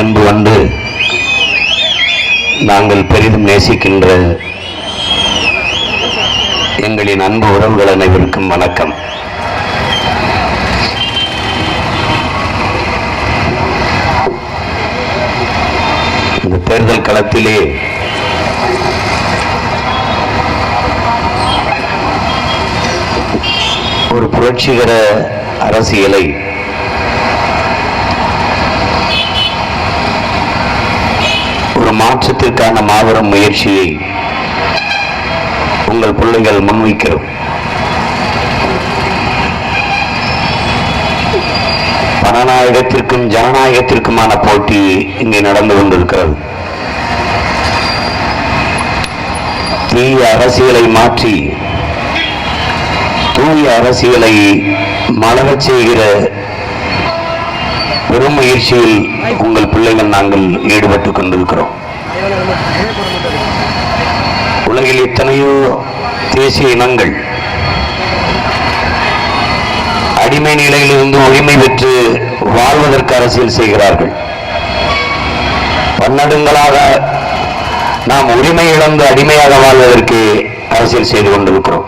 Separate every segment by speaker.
Speaker 1: முன்பு வந்து நாங்கள் பெரிதும் நேசிக்கின்ற எங்களின் அன்பு உறவுகள் அனைவருக்கும் வணக்கம். இந்த தேர்தல் களத்திலே ஒரு புரட்சிகர அரசியலை ஒரு மாற்றத்திற்கான மாபெரும் முயற்சியை உங்கள் பிள்ளைகள் முன்வைக்கிறோம். பணநாயகத்திற்கும் ஜனநாயகத்திற்குமான போட்டி இங்கே நடந்து கொண்டிருக்கிறது. தீய அரசியலை மாற்றி தூய அரசியலை மலரச் செய்கிற பெரும் முயற்சியில் உங்கள் பிள்ளைகள் நாங்கள் ஈடுபட்டுக் கொண்டிருக்கிறோம். உலகில் எத்தனையோ தேசிய இனங்கள் அடிமை நிலையிலிருந்து உரிமை பெற்று வாழ்வதற்கு அரசியல் செய்கிறார்கள். பன்னெடுங்களாக நாம் உரிமை இழந்து அடிமையாக வாழ்வதற்கு அரசியல் செய்து கொண்டிருக்கிறோம்.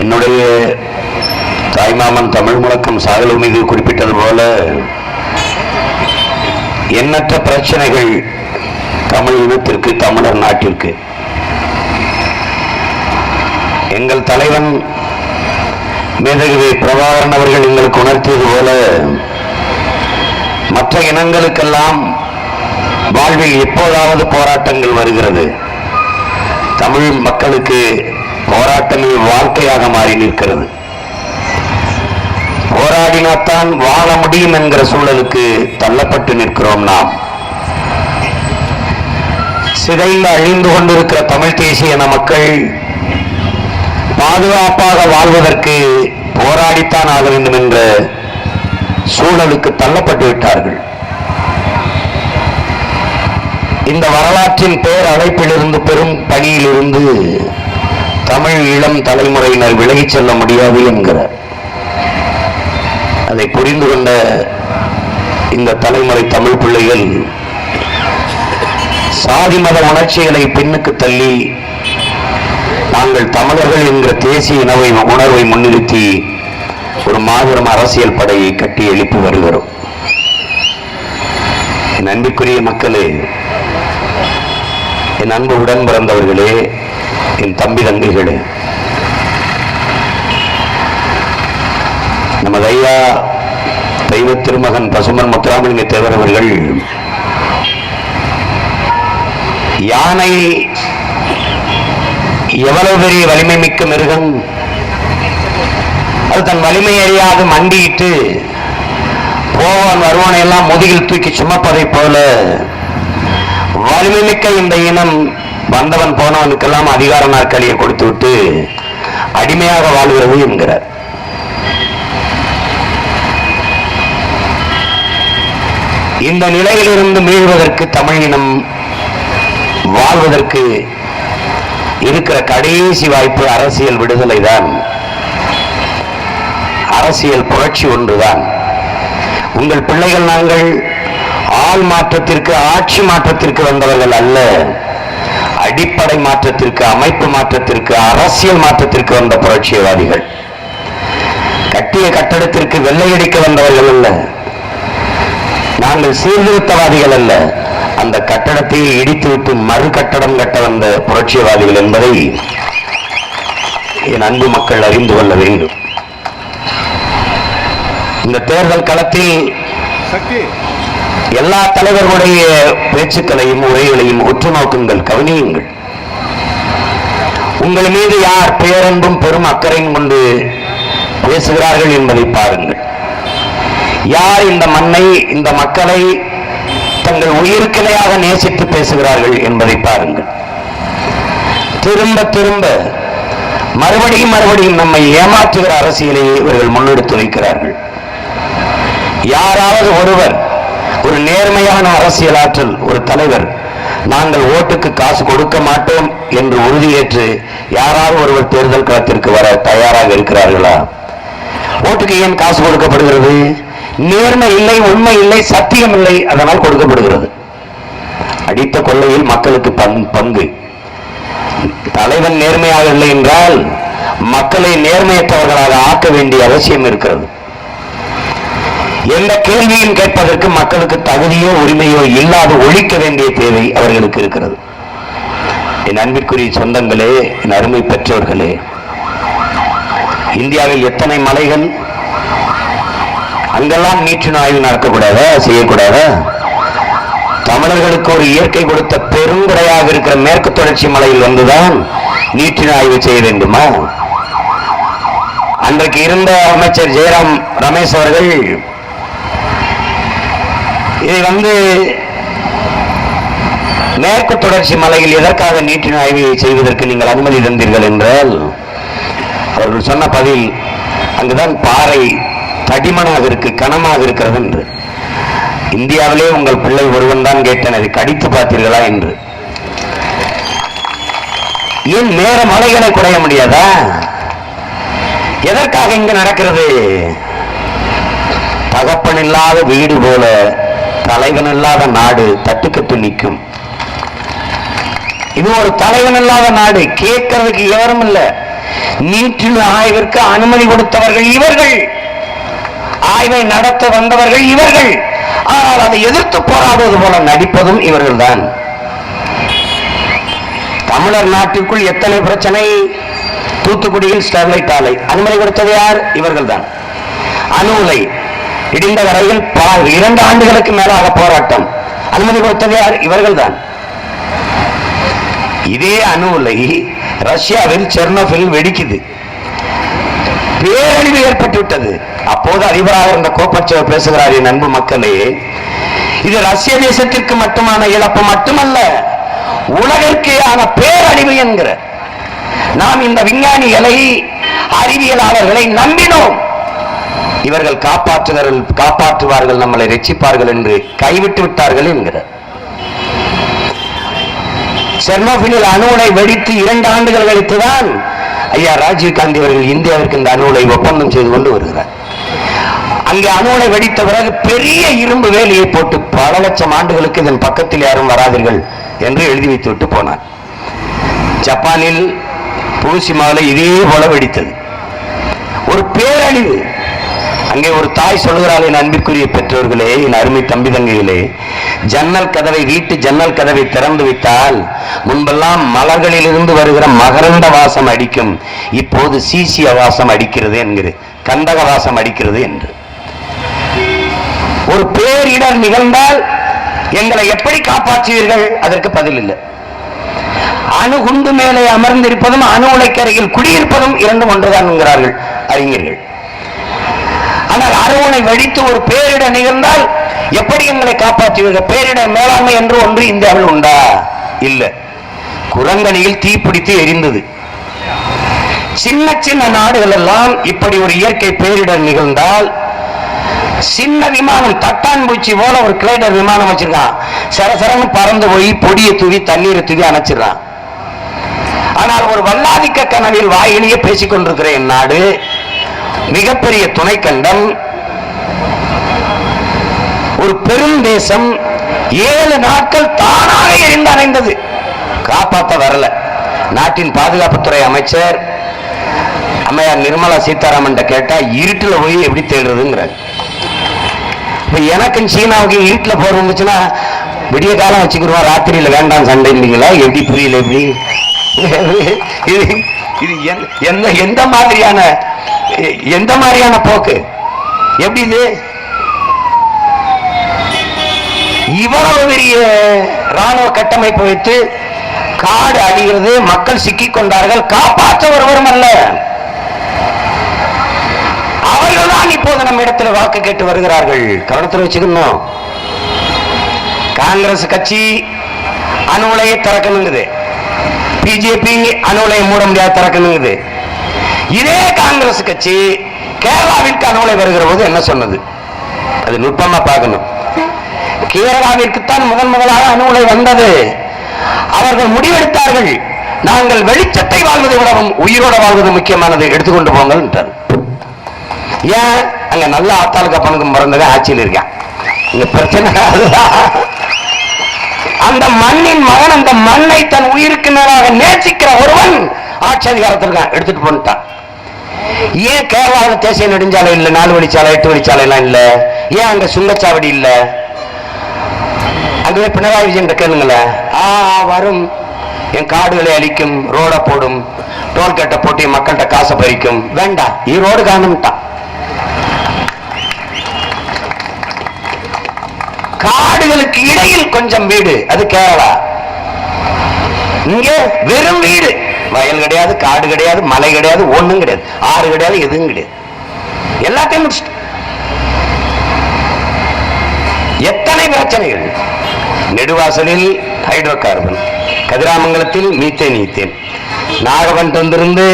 Speaker 1: என்னுடைய தாய்மாமன் தமிழ் முழக்கம் சாகலு மீது குறிப்பிட்டது போல எண்ணற்ற பிரச்சனைகள் தமிழ் இனத்திற்கு, தமிழர் நாட்டிற்கு. எங்கள் தலைவன் மேதகவி பிரபாகரன் அவர்கள் எங்களுக்கு உணர்த்தியது போல மற்ற இனங்களுக்கெல்லாம் வாழ்வில் எப்போதாவது போராட்டங்கள் வருகிறது. தமிழ் மக்களுக்கு போராட்டமே வாழ்க்கையாக மாறி நிற்கிறது. போராடினாத்தான் வாழ முடியும் என்கிற சூழலுக்கு தள்ளப்பட்டு நிற்கிறோம். நாம் சிதைந்து அழிந்து கொண்டிருக்கிற தமிழ் தேசிய இன மக்கள் பாதுகாப்பாக வாழ்வதற்கு போராடித்தான் ஆக வேண்டும் என்ற சூழலுக்கு தள்ளப்பட்டு விட்டார்கள். இந்த வரலாற்றின் பேர் அழைப்பிலிருந்து, பெரும் பணியிலிருந்து தமிழ் இளம் தலைமுறையினர் விலகிச் செல்ல முடியாது என்கிறார். அதை புரிந்து கொண்ட இந்த தலைமுறை தமிழ் பிள்ளைகள் சாதி மத உணர்ச்சிகளை பின்னுக்கு தள்ளி நாங்கள் தமிழர்கள் என்கிற தேசிய உணர்வை முன்னிறுத்தி ஒரு மாபெரும் அரசியல் படையை கட்டி எழுப்பி வருகிறோம். என் அன்பிற்குரிய மக்களே, என் அன்பு உடன் பிறந்தவர்களே, என் தம்பி தங்கைகளே, நமது ஐயா தெய்வ திருமகன் பசுமன் முத்துராமலிங்க தேவர் அவர்கள் யானை எவ்வளவு பெரிய வலிமை மிக்க மிருகம், அது தன் வலிமை அறியாது மண்டியிட்டு போவான் வருவானை எல்லாம் முதுகில் தூக்கி சுமப்பதை போல வலிமை மிக்க இந்த இனம் வந்தவன் போனவனுக்கெல்லாம் அதிகார நாற்காலியை கொடுத்து விட்டு அடிமையாக வாழ்கிறது என்கிறார். இந்த நிலையிலிருந்து மீள்வதற்கு, தமிழ் இனம் வாழ்வதற்கு இருக்கிற கடைசி வாய்ப்பு அரசியல் விடுதலை தான். அரசியல் புரட்சி ஒன்றுதான். உங்கள் பிள்ளைகள் நாங்கள் ஆள் மாற்றத்திற்கு, ஆட்சி மாற்றத்திற்கு வந்தவர்கள் அல்ல. அடிப்படை மாற்றத்திற்கு, அமைப்பு மாற்றத்திற்கு, அரசியல் மாற்றத்திற்கு வந்த புரட்சியவாதிகள். கட்டிய கட்டடத்திற்கு வெள்ளையடிக்க வந்தவர்கள் அல்ல. நாங்கள் சீர்திருத்தவாதிகள் அல்ல. அந்த கட்டடத்தை இடித்துவிட்டு மறு கட்டடம் கட்ட வந்த புரட்சியவாதிகள் என்பதை என் அன்பு மக்கள் அறிந்து கொள்ள வேண்டும். இந்த தேர்தல் களத்தில் எல்லா தலைவர்களுடைய பேச்சுக்களையும் உரைகளையும் உற்று நோக்குங்கள், கவனியுங்கள். உங்கள் மீது யார் பேரன்பும் பெரும் அக்கறையும் கொண்டு பேசுகிறார்கள் என்பதை பாருங்கள். யார் இந்த மண்ணை, இந்த மக்களை தங்கள் உயிர்க்கிளையாக நேசித்து பேசுகிறார்கள் என்பதை பாருங்கள். திரும்ப திரும்ப மறுபடியும் மறுபடியும் நம்மை ஏமாற்றுகிற அரசியலை இவர்கள் முன்னெடுத்து வைக்கிறார்கள். யாராவது ஒருவர், ஒரு நேர்மையான அரசியல் ஆற்றல் ஒரு தலைவர், நாங்கள் ஓட்டுக்கு காசு கொடுக்க மாட்டோம் என்று உறுதியேற்று யாராவது ஒருவர் தேர்தல் களத்திற்கு வர தயாராக இருக்கிறார்களா? ஓட்டுக்கு ஏன் காசு கொடுக்கப்படுகிறது? நேர்மை இல்லை, உண்மை இல்லை, சத்தியம் இல்லை, அதனால் கொடுக்கப்படுகிறது. அடித்த கொள்ளையில் மக்களுக்கு பங்கு. தலைவன் நேர்மையாக இல்லை என்றால் மக்களை நேர்மையற்றவர்களாக ஆக்க வேண்டிய அவசியம் இருக்கிறது. எந்த கேள்வியும் கேட்பதற்கு மக்களுக்கு தகுதியோ உரிமையோ இல்லாத ஒழிக்க வேண்டிய தேவை அவர்களுக்கு இருக்கிறது. என் அன்பிற்குரிய சொந்தங்களே, என் அருமை பெற்றோர்களே, இந்தியாவில் எத்தனை மலைகள், அங்கெல்லாம் நீற்று ஆய்வு நடக்கக்கூடாத, செய்யக்கூடாத? தமிழர்களுக்கு ஒரு இயற்கை கொடுத்த பெருங்குறையாக இருக்கிற மேற்கு தொடர்ச்சி மலையில் வந்துதான் நீற்றின் ஆய்வு செய்ய வேண்டுமா? அன்றைக்கு இருந்த அமைச்சர் ஜெயராம் ரமேஷ் அவர்கள் இதை மேற்கு தொடர்ச்சி மலையில் எதற்காக நீற்றின் ஆய்வு செய்வதற்கு நீங்கள் அனுமதி தந்தீர்கள் என்றால், அவர்கள் சொன்ன பதில், அங்குதான் பாறை தடிமனாக இருக்கு, கனமாக இருக்கிறது என்று. இந்தியாவிலே உங்கள் பிள்ளை ஒருவன் தான் கேட்டேன், அதை கடித்து பார்த்தீர்களா என்று. ஏன் நேர மலைகளை குறைய முடியாதா? எதற்காக இங்கு நடக்கிறது? தகப்பன் இல்லாத வீடு போல தலைவன் இல்லாத நாடு தட்டுக்கட்டு நிற்கும். இது ஒரு தலைவன் இல்லாத நாடு. கேட்கறதுக்கு யாரும் இல்லை. நீற்றின் ஆய்விற்கு அனுமதி கொடுத்தவர்கள் இவர்கள், ஆய்வை நடத்த வந்தவர்கள் இவர்கள். ஆனால் அதை எதிர்த்து போராடுவது போல நடிப்பதும் இவர்கள் தான். தமிழர் நாட்டிற்குள் எத்தனை பிரச்சனை. தூத்துக்குடியில் ஸ்டெர்லைட் ஆலை அனுமதி கொடுத்தது யார்? இவர்கள் தான். அணு உலை இடிந்த வரையில் 2 ஆண்டுகளுக்கு மேலாக போராட்டம், அனுமதி கொடுத்தது யார்? இவர்கள் தான். இதே அணு உலை ரஷ்யாவில் செர்னோபில் வெடிக்குது, பேரழிவு ஏற்பட்டு விட்டது. அப்போது அதிபராக இருந்த கோப்பச்சேவ் பேசுகிறார், என் அன்பு மக்களே, இது ரஷ்ய தேசத்திற்கு மட்டுமான இழப்பு மட்டுமல்ல, உலகிற்கேயான பேரழிவு என்கிற. நாம் இந்த விஞ்ஞானிகளை, அறிவியலாளர்களை நம்பினோம். இவர்கள் காப்பாற்றுவார்கள், நம்மளை ரட்சிப்பார்கள் என்று கைவிட்டு விட்டார்கள் என்கிற. செர்னோபிலில் அணு உலை வெடித்து 2 ஆண்டுகள் கழித்துதான் ஐயா ராஜீவ் காந்தி அவர்கள் இந்தியாவிற்கு இந்த அணு உலை ஒப்பந்தம் செய்து கொண்டு வருகிறார். அங்கே அணு உலை வெடித்த பிறகு பெரிய இரும்பு வேலியை போட்டு பல லட்சம் ஆண்டுகளுக்கு இதன் பக்கத்தில் யாரும் வராதீர்கள் என்று எழுதி வைத்து விட்டு போனார். ஜப்பானில் புகுஷிமாவில் இதே போல வெடித்தது. ஒரு பேரழிவு. அங்கே ஒரு தாய் சொல்லுகிறாள், என் அன்பிற்குரிய பெற்றோர்களே, என் அருமை தம்பி தங்கைகளே, வீட்டு ஜன்னல் கதவை திறந்து விட்டால் முன்பெல்லாம் மலர்களில் இருந்து வருகிற மகரந்த வாசம் அடிக்கும், இப்போது சீசிய வாசம் அடிக்கிறது என்கிறது, கந்தக வாசம் அடிக்கிறது என்று. ஒரு பேரிடர் நிகழ்ந்தால் எங்களை எப்படி காப்பாற்றுவீர்கள்? அதற்கு பதில் இல்லை. அணுகுண்டு மேலே அமர்ந்திருப்பதும் அணு உலைக்கரையில் குடியிருப்பதும் 2 ஒன்றுதான் என்கிறார்கள் அறிஞர்கள். ஆனால் அணு உலை வெடித்து ஒரு பேரிடர் நிகழ்ந்தால் எப்படி எங்களை காப்பாற்றுவீர்கள்? பேரிடர் மேலாண்மை என்று ஒன்று இந்தியாவில் உண்டா? இல்லை. குரங்கணியில் தீப்பிடித்து எரிந்தது. சின்ன சின்ன நாடுகள் எல்லாம் இப்படி ஒரு இயற்கை பேரிடர் நிகழ்ந்தால் சின்ன விமானம், தட்டான் பூச்சி போல ஒரு கிளைடர் விமானம் வச்சிருக்கான், சரசரன்னு பறந்து போய் பொடியை தூவி தண்ணீரை தூவி அணைச்சிடறான். ஆனால் ஒரு வல்லாதிக்க கனவில் வாயிலேயே பேசிக் கொண்டிருக்கிற என் நாடு, மிகப்பெரிய துணைக்கண்டம், ஒரு பெரும் தேசம், 7 நாட்கள் தானாக எரிந்து அணைந்தது. காப்பாற்ற வரல. நாட்டின் பாதுகாப்புத்துறை அமைச்சர் அம்மையார் நிர்மலா சீதாராமன் கேட்டா, இருட்டில் போய் எப்படி தேடுறதுங்கிறாங்க. இப்ப எனக்கும் சீனாவுக்கு இருட்டில் போற இருந்துச்சுன்னா விடிய காலம் வச்சுக்கிறோம், ராத்திரியில வேண்டாம் சண்டை இல்லைங்களா? எப்படி புரியல? எப்படி இது எந்த மாதிரியான போக்கு? எப்படி இது? இவ்வளவு பெரிய ராணுவ கட்டமைப்பு வைத்து காடு அழிகிறது, மக்கள் சிக்கிக் கொண்டார்கள், காப்பாற்ற ஒருவரும் அல்ல. அவர்கள்தான் இப்போது நம்ம இடத்துல வாக்கு கேட்டு வருகிறார்கள். கவனத்தில் வச்சுக்கணும். காங்கிரஸ் கட்சி அணு உலையை திறக்கணுங்குது, பிஜேபி அணு உலையை மூட முடியாது திறக்கணுங்குது. இதே காங்கிரஸ் கட்சி கேரளாவிற்கு அணு உலை வருகிற போது என்ன சொன்னது? அது நுட்பமா பார்க்கணும். கேரளாவிற்குத்தான் முதலாக அணு உலை வந்தது. அவர்கள் முடிவெடுத்தார்கள், நாங்கள் வெளிச்சத்தை வாழ்வதை விடவும் உயிரோட வாழ்வது முக்கியமானது, எடுத்துக்கொண்டு போங்கள். ஏன் அங்க நல்ல ஆத்தாளுக்கு அப்பனுக்கும் பிறந்தவே ஆட்சியில் இருக்கான். இந்த பிரச்சனை அந்த மண்ணின் மகன் அந்த மண்ணை தன் உயிருக்கு மேலாக நேசிக்கிற ஒருவன் ஆட்சி அதிகாரத்தில் எடுத்துட்டு போட்டான். ஏன் கேரளாவில் தேசிய நெடுஞ்சாலை இல்ல, 4 வழிச்சாலை 8 வழிச்சாலை எல்லாம் இல்ல? ஏன் அங்க சுங்கச்சாவடி இல்ல? அங்கே பினராயி விஜயன் கேளுங்களேன், வரும் என் காடுகளை அழிக்கும், ரோட போடும், டோல்கேட்டை போட்டு மக்கள்கிட்ட காசை பறிக்கும். வேண்டாம், ஈரோடு காணும்ட்டான். காடுகளுக்கு இடையில் கொஞ்சம் வீடு, அது கேரளா. இங்க வெறும் வீடு, வயல் கிடையாது, காடு கிடையாது, மலை கிடையாது, ஒண்ணும் கிடையாது, ஆறு கிடையாது, எதுவும் கிடையாது, எல்லாத்தையும் முடிச்சுட்டு. எத்தனை பிரச்சனைகள்! நெடுவாசலில் ஹைட்ரோ கார்பன், கதிராமங்கலத்தில் மீத்தேன் ஈத்தேன், நாகப்பட்டினத்திலிருந்து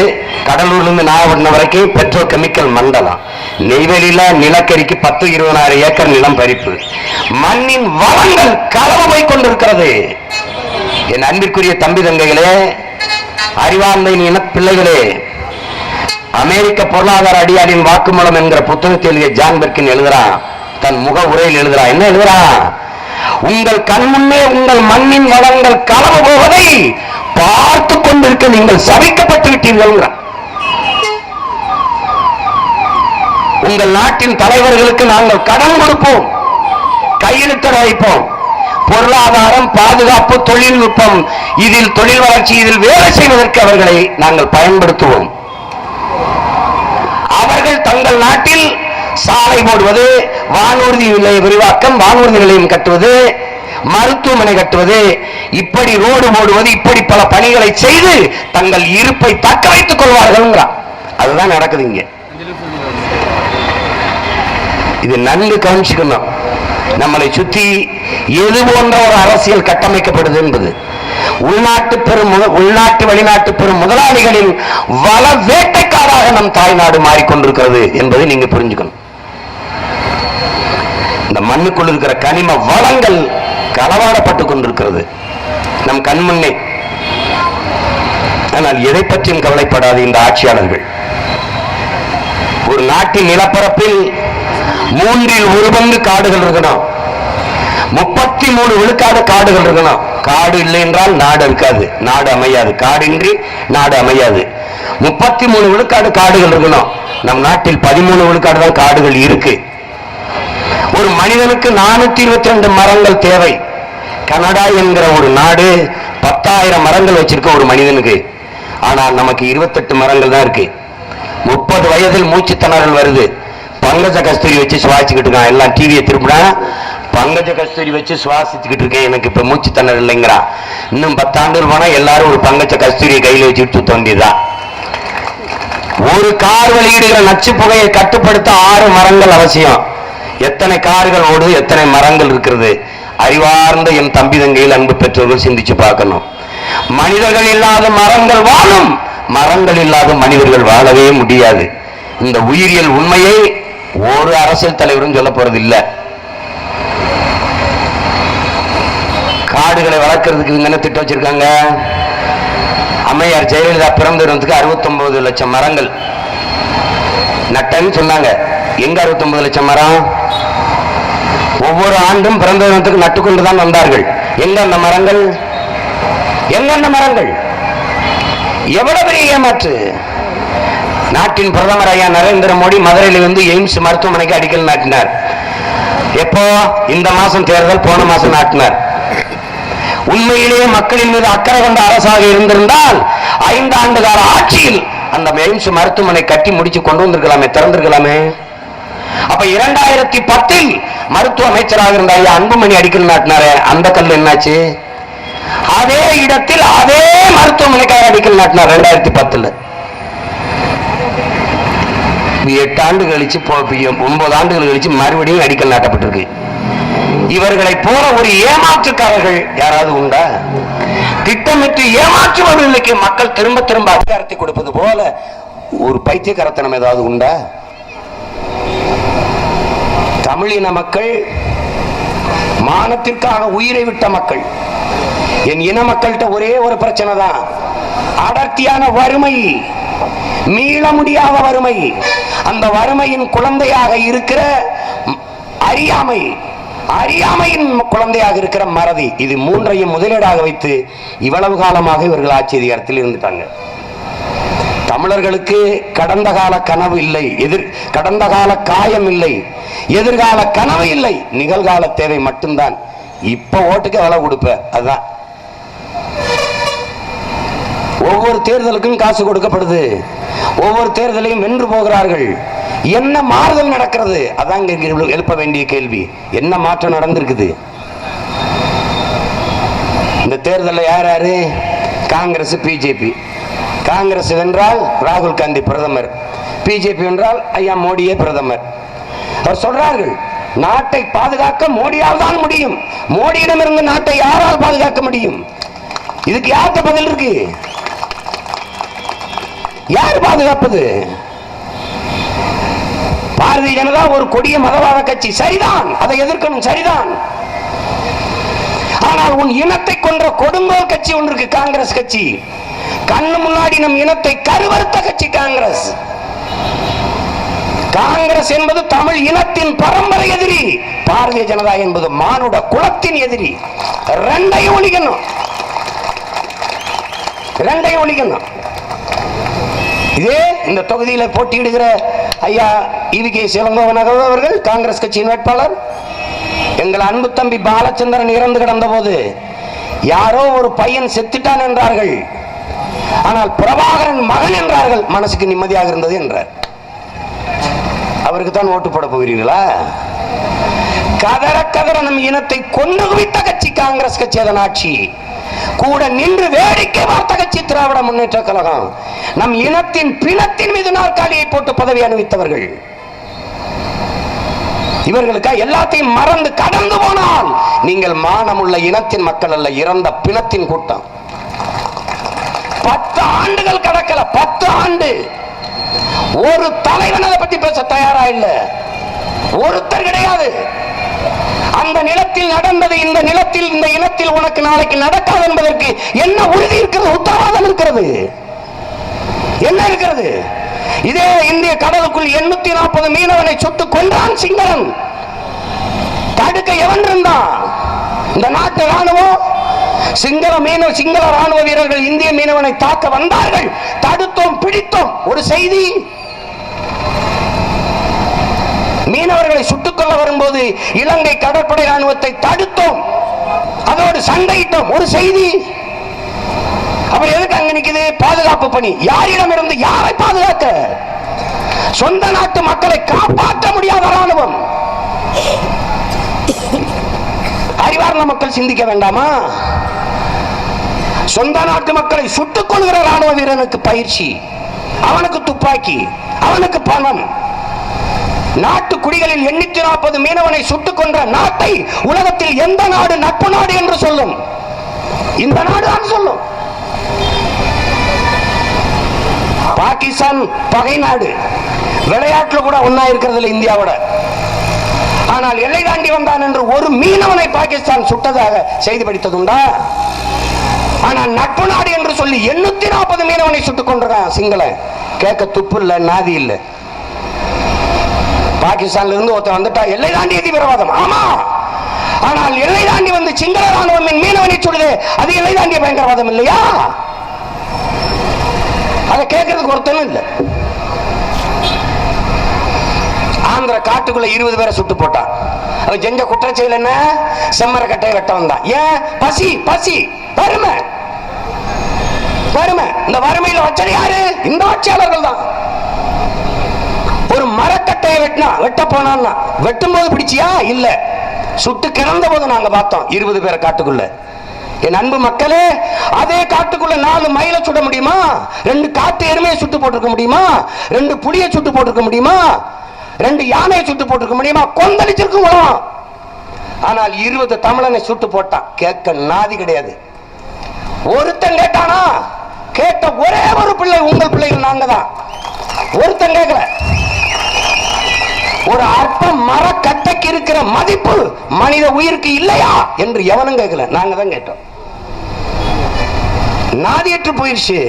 Speaker 1: கடலூர்ல நாகப்பட்டினம் வரைக்கும் பெட்ரோ கெமிக்கல் மண்டலம், நெய்வேலியில நிலக்கரிக்கு 10-20 ஏக்கர் நிலம் பறிப்பு. மண்ணின் வளங்கள் களவு போய் கொண்டிருக்கிறது. என் அன்பிற்குரிய தம்பி தங்கைகளே, அறிவார்ந்த இன பிள்ளைகளே, அமெரிக்க பொருளாதார அடியாரின் வாக்குமூலம் என்கிற புத்தகத்தில் எழுதிய ஜான் பெர்கின் எழுதுறான், தன் முக உரையில் எழுதுறான். என்ன எழுதுறான்? உங்கள் கண் முன்னே உங்கள் மண்ணின் வளங்கள் களவு போவதை பார்த்து கொண்டிருக்க நீங்கள் சபிக்கப்பட்டு விட்டீர்கள். உங்கள் நாட்டின் தலைவர்களுக்கு நாங்கள் கடன் கொடுப்போம், கையெழுத்து வைப்போம், பொருளாதாரம், பாதுகாப்பு, தொழில்நுட்பம், இதில் தொழில் வளர்ச்சி, இதில் வேலை செய்வதற்கு அவர்களை நாங்கள் பயன்படுத்துவோம். அவர்கள் தங்கள் நாட்டில் சாலை போடுவது, வானூர்தி நிலைய விரிவாக்கம், வானூர்தி நிலையம் கட்டுவது, மருத்துவமனை கட்டுவது, இப்படி ரோடு போடுவது, இப்படி பல பணிகளை செய்து தங்கள் இருப்பை தக்க வைத்துக் கொள்வார்கள். அதுதான் நடக்குது இங்க. இது நன்கு கவனிச்சுக்கணும். நம்மளை சுத்தி எது போன்ற ஒரு அரசியல் கட்டமைக்கப்படுது என்பது உள்நாட்டு வெளிநாட்டு பெரும் முதலாளிகளின் வள வேட்டைக்காராக நம் தாய்நாடு மாறிக்கொண்டிருக்கிறது என்பதை நீங்க புரிஞ்சுக்கணும். இந்த மண்ணுக்குள் இருக்கிற கனிம வளங்கள் களவாடப்பட்டுக் கொண்டிருக்கிறது நம் கண்முன்னே. ஆனால் எதை பற்றியும் கவலைப்படாது இந்த ஆட்சியாளர்கள். ஒரு நாட்டின் நிலப்பரப்பில் 1/3 காடுகள் இருக்கணும், 33 விழுக்காடு காடுகள் இருக்கணும். காடு இல்லை என்றால் நாடு இருக்காது, நாடு அமையாது. காடின்றி நாடு அமையாது. 33 விழுக்காடு காடுகள் இருக்கணும். நம் நாட்டில் 13 விழுக்காடு தான் காடுகள் இருக்கு. ஒரு மனிதனுக்கு 422 மரங்கள் தேவை. கனடா என்கிற ஒரு நாடு 10,000 மரங்கள் வச்சிருக்க ஒரு மனிதனுக்கு. ஆனால் நமக்கு 28 மரங்கள் தான் இருக்கு. 30 வயதில் மூச்சு திணறல் வருது. பங்கஜ கஸ்தூரி வச்சு சுவாசிக்கிட்டு இருக்கான். எல்லாம் டிவியை திருப்பினா பங்கஜ கஸ்தூரி வச்சு சுவாசிச்சுக்கிட்டு இருக்கேன், எனக்கு இப்ப மூச்சு திணறல் இல்லைங்கிறான். இன்னும் 10 ஆண்டுகள் போனா எல்லாரும் ஒரு பங்கஜ கஸ்தூரியை கையில வச்சுட்டு சுத்த வேண்டியதுதான். ஒரு கார் வெளியிடுகிற நச்சு புகையை கட்டுப்படுத்த 6 மரங்கள் அவசியம். எத்தனை கார்கள் ஓடுது, எத்தனை மரங்கள் இருக்கிறது? அறிவார்ந்த என் தம்பி தங்கையில் அன்பு பெற்றோர்கள் சிந்திச்சு பார்க்கணும். மனிதர்கள் இல்லாத மரங்கள் வாழும், மரங்கள் இல்லாத மனிதர்கள் வாழவே முடியாது. இந்த உயிரியல் உண்மையை ஒரு அரசியல் தலைவரும் சொல்ல போறது இல்ல. காடுகளை வளர்க்கறதுக்கு இவங்க என்ன திட்டம் வச்சிருக்காங்க? அம்மையார் ஜெயலலிதா பிறந்த தினத்துக்கு 69 லட்சம் மரங்கள் நட்டன்னு சொன்னாங்க. எங்க 69 லட்சம் மரம்? ஒவ்வொரு ஆண்டும் பிறந்த தினத்துக்கு நட்டுக்கொண்டுதான் வந்தார்கள். எங்க அந்த மரங்கள்? எங்க அந்த மரங்கள்? எவ்வளவு பெரிய ஏமாற்று! நாட்டின் பிரதமர் ஐயா நரேந்திர மோடி மதுரையில் வந்து எய்ம்ஸ் மருத்துவமனைக்கு அடிக்கல் நாட்டினார். எப்போ? இந்த மாசம் தேர்தல், போன மாசம் நாட்டினார். உண்மையிலேயே மக்களின் மீது அக்கறை கொண்ட அரசாக இருந்திருந்தால் 5 ஆண்டு கால ஆட்சியில் அந்த எய்ம்ஸ் மருத்துவமனை கட்டி முடிச்சு கொண்டு வந்திருக்கலாமே, திறந்திருக்கலாமே. அப்ப 2010 மருத்துவ அமைச்சராக இருந்த ஐயா அன்புமணி அடிக்கல் நாட்டினாரு. அந்த கல் என்னாச்சு? அதே இடத்தில் அதே மருத்துவமனைக்காக அடிக்கல் நாட்டினார் 2010. 8 ஆண்டு கழிச்சு 9 ஆண்டுகள் கழிச்சு மறுபடியும் அடிக்கல் நாட்டப்பட்டிருக்கு. இவர்களை போல ஒரு ஏமாற்றுக்காரர்கள் யாராவது உண்டா? திட்டமிட்டு ஏமாற்றுவர்களுக்கு மக்கள் திரும்ப திரும்ப அதிகாரத்தை கொடுப்பது போல ஒரு பைத்தியக்காரத்தனம் ஏதாவது உண்டா? தமிழின மக்கள் மானத்திற்காக உயிரை விட்ட மக்கள். என் இன மக்கள்கிட்ட ஒரே ஒரு பிரச்சனை தான், அடர்த்தியான வறுமை, மீள முடியாத வறுமை, அந்த வறுமையின் குழந்தையாக இருக்கிற அறியாமை, அறியாமையின் குழந்தையாக இருக்கிற மறதி, இது மூன்றையும் முதலீடாக வைத்து இவ்வளவு காலமாக இவர்கள் ஆட்சி அதிகாரத்தில் இருந்துட்டாங்க. தமிழர்களுக்கு கடந்த கால கனவு இல்லை, கடந்த கால காயம் இல்லை, எதிர்கால கனவு இல்லை, நிகழ்கால தேவை மட்டும்தான். இப்ப ஓட்டுக்கு எவ்வளவு கொடுப்ப, அதுதான். ஒவ்வொரு தேர்தலுக்கும் காசு கொடுக்கப்படுது, ஒவ்வொரு தேர்தலையும் வென்று போகிறார்கள். என்ன மாறுதல் நடக்கிறது, அதான் எழுப்ப வேண்டிய கேள்வி. என்ன மாற்றம் நடந்திருக்குது இந்த தேர்தலில்? யார் யாரு? காங்கிரஸ், பிஜேபி. காங்கிரஸ் வென்றால் ராகுல் காந்தி பிரதமர், பிஜேபி வென்றால் ஐயா மோடியே பிரதமர். அவர் சொல்றார்கள், நாட்டை பாதுகாக்க மோடியால் தான் முடியும். மோடியிடமிருந்து நாட்டை யாரால் பாதுகாக்க முடியும்? இதுக்கு யார்கிட்ட பதில் இருக்கு? யார் பாதுகாப்பது? பாரதிய ஜனதா ஒரு கொடிய மதவாத கட்சி, சரிதான், அதை எதிர்க்கணும், சரிதான். ஆனால் உன் இனத்தை கொன்ற கொடுங்கோல் கட்சி ஒன்று இருக்கு, காங்கிரஸ் கட்சி. கண்ணு முன்னாடி நம் இனத்தை கருவறுத்த கட்சி காங்கிரஸ். காங்கிரஸ் என்பது தமிழ் இனத்தின் பரம்பரை எதிரி, பாரதிய ஜனதா என்பது மானுட குலத்தின் எதிரி. ரெண்டையும் ஒழிக்கணும், ரெண்டையும் ஒழிக்கணும். இதே இந்த தொகுதியில் போட்டியிடுகிற ஐயா ஈவிகே இளங்கோவன் அவர்கள் காங்கிரஸ் கட்சியின் வேட்பாளர். எங்கள் அன்பு தம்பி பாலச்சந்திரன் இறந்து கிடந்த போது யாரோ ஒரு பையன் செத்துட்டான் என்றார்கள், ஆனால் பிரபாகரன் மகன் என்றார்கள். மனசுக்கு நிம்மதியாக இருந்தது என்றார். அவருக்கு தான் ஓட்டு போட போகிறீர்களா? கதற கதற நம் இனத்தை கொண்டு குவித்த கட்சி காங்கிரஸ் கட்சி, அதன் ஆட்சி. கூட நின்று வேடிக்கை பார்த்த கட்சி திராவிட முன்னேற்ற கழகம். நம் இனத்தின் பிணத்தின் மீது நாற்காலியை போட்டு பதவி அனுபவித்தவர்கள். இவர்களுக்கா எல்லாத்தையும் மறந்து கடந்து போனால் நீங்கள் மானமுள்ள இனத்தின் மக்கள் அல்ல, இறந்த பிணத்தின் கூட்டம். 10 ஆண்டுகள் கடக்கல, 10 ஆண்டு. ஒரு தலைவன் அதை பத்தி பேச தயாரா இல்ல, ஒருத்தர் கிடையாது. அந்த நிலத்தில் நடந்தது இந்த நிலத்தில், இந்த இனத்தில் உனக்கு நாளைக்கு நடக்காது என்பதற்கு என்ன உறுதி இருக்கிறது, உத்தரவாதம் இருக்கிறது, என்ன இருக்கிறது? இதே இந்திய கடலுக்குள் 840 மீனவனை சுட்டு கொன்றான் சிங்களன். தடுக்க எவன் இருந்தான்? இந்த நாட்டு ராணுவம். சிங்கள ராணுவ வீரர்கள் இந்திய மீனவனை தாக்க வந்தார்கள், தடுத்தோம், பிடித்தோம். ஒரு செய்தி. மீனவர்களை சுட்டுக்கொள்ள வரும்போது இலங்கை கடற்படை ராணுவத்தை தடுத்தோம், அதோடு சண்டையிட்டோம். ஒரு செய்தி. அவர் எதுக்கு அங்க நிக்குது? பாதுகாப்பு பணி. யாரிடம் இருந்து யாரை பாதுகாக்க? சொந்த நாட்டு மக்களை காப்பாற்ற முடியாத ராணுவம். அறிவார்ந்த மக்கள் சிந்திக்க வேண்டாமா? சொந்த நாட்டு மக்களை சுட்டுக் கொள்கிற ராணுவ வீரனுக்கு பயிற்சி, அவனுக்கு துப்பாக்கி, அவனுக்கு பணம். நாட்டு குடிகளில் 840 மீனவனை சுட்டுக் கொன்ற நாட்டை உலகத்தில் எந்த நாடு நட்பு நாடு என்று சொல்லும்? இந்த நாடு தான் சொல்லும். பாகிஸ்தான் பகை நாடு, விளையாட்டுல கூட ஒன்னா இருக்கிறதுல இந்தியாவோட. ஆனால் எல்லை தாண்டி வந்தான் என்று ஒரு மீனவனை பாகிஸ்தான் சுட்டதாக செய்தி படித்ததுண்டா? ஆனால் நட்பு நாடு என்று சொல்லி 840 மீனவனை சுட்டுக் கொண்டிருக்கான் சிங்கள. கேட்க துப்பு இல்ல, நாதி இல்ல. பாகிஸ்தான்ல இருந்து ஒருத்தர் வந்துட்டா எல்லை தாண்டிய தீவிரவாதம். ஆமா, ஆனால் எல்லை தாண்டி வந்து சிங்கள ராணுவம் மீனவனை சுடுது, அது எல்லை தாண்டிய பயங்கரவாதம் இல்லையா? அதை கேட்கறதுக்கு ஒருத்தனும் இல்ல. ஆந்திர காட்டுக்குள்ள 20 பேரை சுட்டு போட்டான். அவன் செஞ்ச குற்றச்செயல் என்ன? செம்மர கட்டையை வெட்ட வந்தான். ஏன்? பசி, பசி, வறுமை, வறுமை. இந்த வறுமையில வச்சது யாரு? இந்த ஆட்சியாளர்கள் தான். ஒரு மரக்கட்டையை வெட்ட போனான்னா வெட்டும் போது பிடிச்சியா? இல்ல, சுட்டு கிடந்த போது நாங்க பார்த்தோம் 20 பேரை காட்டுக்குள்ள. என் அன்பு மக்களே, அதே காட்டுக்குள்ள 4 மயிலை சுட முடியுமா? 2 காட்டு எருமையை சுட்டு போட்டிருக்க முடியுமா? 2 புலியை சுட்டு போட்டிருக்க முடியுமா? 2 யானையை சுட்டு போட்டிருக்க முடியுமா? கொந்தளிச்சிருக்கும் உலகம். ஆனால் 20 தமிழனை சுட்டு போட்டான். கேட்க நாதி கிடையாது. ஒருத்தன் கேட்டானா? கேட்ட ஒரே ஒரு பிள்ளை உங்கள் பிள்ளைகள் நாங்க தான். ஒருத்தன் கேட்கல. ஒரு அற்ப மரக்கட்டைக்கு இருக்கிற மதிப்பு மனித உயிருக்கு இல்லையா என்று எவனும் கேட்கல. நாங்க தான் கேட்டோம்.
Speaker 2: நாதியற்று போயிடுச்சு.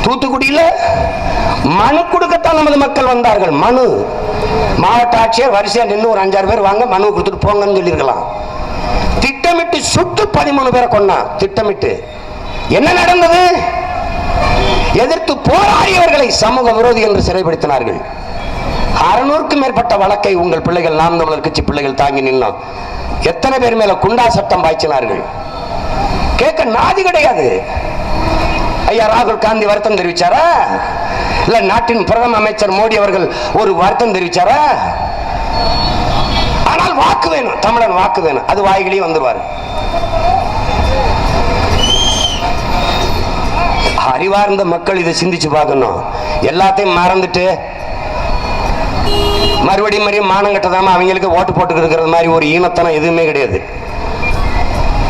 Speaker 2: தூத்துக்குடியில் மனு கொடுக்கத்தான் நமது மக்கள் வந்தார்கள். மனு மாவட்ட ஆட்சியர் வரிசையா நின்று ஒரு 5-6 பேர் வாங்க மனு கொடுத்துட்டு போங்கன்னு சொல்லியிருக்கலாம். திட்டமிட்டு சுட்டு 13 பேரை கொண்டான். திட்டமிட்டு என்ன நடந்தது? எதிர்த்து போராடியவர்களை சமூக விரோதி என்று சிறைப்படுத்தினார்கள். 600க்கும் மேற்பட்ட வழக்கை உங்கள் பிள்ளைகள், நாம் தமிழர் கட்சி பிள்ளைகள் தாங்கி நின்னோம். எத்தனை பேர் மேல குண்டா சட்டம் பாய்ச்சினார்கள்? கேட்க நாதி கிடையாது. ஐயா ராகுல் காந்தி வருத்தம் தெரிவிச்சாரா? இல்ல நாட்டின் பிரதம அமைச்சர் மோடி அவர்கள் ஒரு வருத்தம் தெரிவிச்சாரா? ஆனால் வாக்கு வேணும், தமிழன் வாக்கு வேணும். அது வாய்களையும் வந்துருவாரு. அறிவார்ந்த மக்கள் இதை சிந்திச்சு பார்க்கணும். எல்லாத்தையும் மறந்துட்டு மறுபடியும் மானம் கட்டதாம அவங்களுக்கு ஓட்டு போட்டு இருக்கிறது மாதிரி ஒரு ஈனத்தனம் எதுவுமே கிடையாது.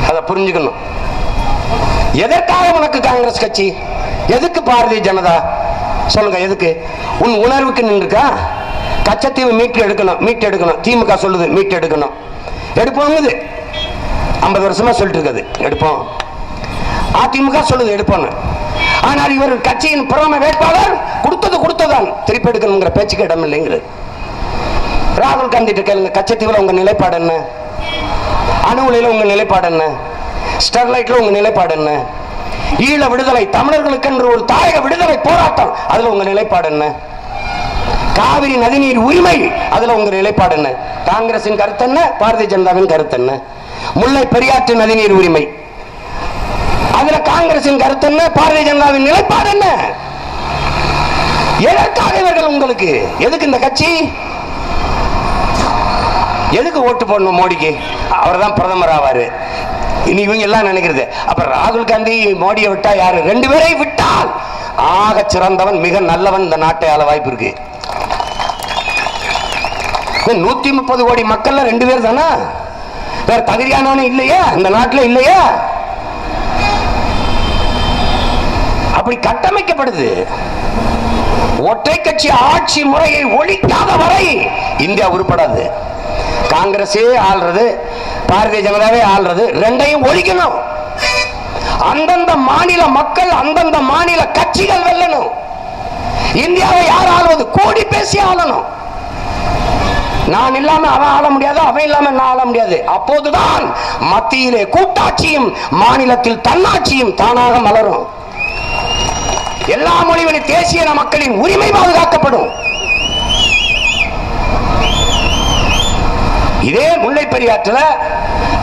Speaker 2: அதை புரிஞ்சுக்கணும். எதற்காக உனக்கு காங்கிரஸ் கட்சி? எதுக்கு பாரதிய ஜனதா? சொல்லுங்க, எதுக்கு? உன் உணர்வுக்கு நின்றுக்கா? கச்சத்தீவு மீட்டு எடுக்கணும். திமுக சொல்லுது மீட்டு எடுக்கணும். எடுப்போம். 50 வருஷமா சொல்லிட்டு இருக்குது எடுப்போம். அதிமுக சொல்லுது எடுப்போம். ஆனால் இவர் கட்சியின் பிரதம வேட்பாளர் கொடுத்ததான் திருப்பி எடுக்கணுங்கிற பேச்சுக்கு இடம் இல்லைங்கிறது. ராகுல் காந்தி கேளுங்க, கச்சத்தீவுல உங்க நிலைப்பாடு என்ன? அணு உலையில உங்க நிலைப்பாடு என்ன? ஸ்டெர்லைட்ல உங்க நிலைப்பாடு என்ன? ஈழ விடுதலை, தமிழர்களுக்கு என்று ஒரு தாயக விடுதலை போராட்டம், அதுல உங்க நிலைப்பாடு என்ன? காவிரி நதிநீர் உரிமை, அதுல உங்க நிலைப்பாடு என்ன? காங்கிரசின் கருத்து என்ன? பாரதிய ஜனதாவின் கருத்து என்ன? முல்லை பெரியாற்று நதிநீர் உரிமை, அதுல காங்கிரசின் கருத்து என்ன? பாரதிய ஜனதாவின் நிலைப்பாடு என்ன? எதற்காக இவர்கள் உங்களுக்கு? எதுக்கு இந்த கட்சி? எதுக்கு ஓட்டு போடணும் மோடிக்கு? அவர் தான் பிரதமர் ஆவாரு. இனி இவங்க எல்லாம் நினைக்கிறது, அப்ப ராகுல் காந்தி மோடியை விட்டா யாரு? 2 பேரை விட்டால் ஆக சிறந்தவன், மிக நல்லவன் இந்த நாட்டை ஆள வாய்ப்பு இருக்கு. 130 கோடி மக்கள்ல 2 பேர் தானா? வேற தகுதியானவனே இல்லையா இந்த நாட்டில்? இல்லையா? அப்படி கட்டமைக்கப்படுது. ஒற்றை கட்சி ஆட்சி முறையை ஒழிக்காத வரை இந்தியா உருப்படாது. காங்கிரஸே ஆள்றது, பாரதிய ஜனதாவே ஆள்றது, 2ஐயும் ஒழிக்கணும். அந்தந்த மாநில மக்கள், அந்தந்த மாநில கட்சிகள் வெல்லணும். இந்தியாவை யார் ஆளுவது? கோடி பேசி ஆளணும். நான் இல்லாம அவன் ஆள முடியாது, அவன் இல்லாம நான் ஆள முடியாது. அப்போதுதான் மத்தியிலே கூட்டாட்சியும் மாநிலத்தில் தன்னாட்சியும் தானாக மலரும். எல்லா மொழிவழி தேசிய மக்களின் உரிமை பாதுகாக்கப்படும். இதே முல்லை பெரியாற்றுல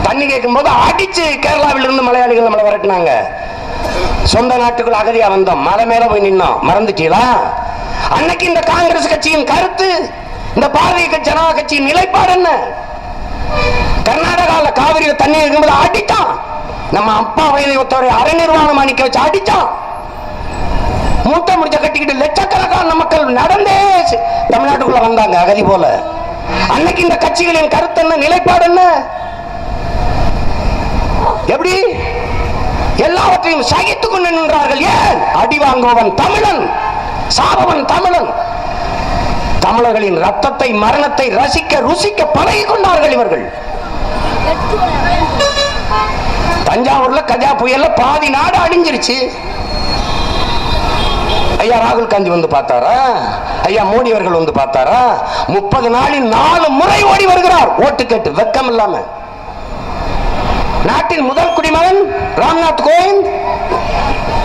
Speaker 2: தண்ணி கேட்கும் போது அடிச்சு கேரளாவில் இருந்து மலையாளிகள் நம்மளை விரட்டினாங்க. சொந்த நாட்டுக்குள்ள அகதியா வந்தோம், மலை மேல போய் நின்னோம். மறந்துட்டீங்களா? அன்னைக்கு இந்த காங்கிரஸ் கட்சியின் கருத்து, இந்த பாரதிய ஜனதா கட்சியின் நிலைப்பாடு என்ன? கர்நாடகாவில் காவிரியில தண்ணி இருக்கும்போது அடித்தான். நம்ம அப்பா வயதை ஒருத்தவரை அரை நிர்வாணம் அணிக்க வச்சு அடித்தான். மூட்டை முடிச்ச கட்டிக்கிட்டு லட்சக்கணக்கான மக்கள் நடந்தே தமிழ்நாட்டுக்குள்ள வந்தாங்க அகதி போல. அன்னைக்கு இந்த கட்சிகளின் கருத்து என்ன, நிலைப்பாடு என்ன? எப்படி எல்லாவற்றையும் சகித்துக் கொண்டு நின்றார்கள்? ஏன்? அடி வாங்குவன் தமிழன், சாபவன் தமிழன். தமிழர்களின் ரத்தத்தை, மரணத்தை ரசிக்க ருசிக்க பழகி கொண்டார்கள் இவர்கள். தஞ்சாவூர்ல கஜா புயல்ல பாதி நாடு அழிஞ்சிருச்சு. ஐயா ராகுல் காந்தி வந்து பார்த்தாரா? ஐயா மோடி அவர்கள் வந்து பார்த்தாரா? 30 நாளில் 4 முறை ஓடி வருகிறார் ஓட்டு கேட்டு, வெக்கம் இல்லாம. நாட்டின் முதல் குடிமகன் ராம்நாத் கோவிந்த்,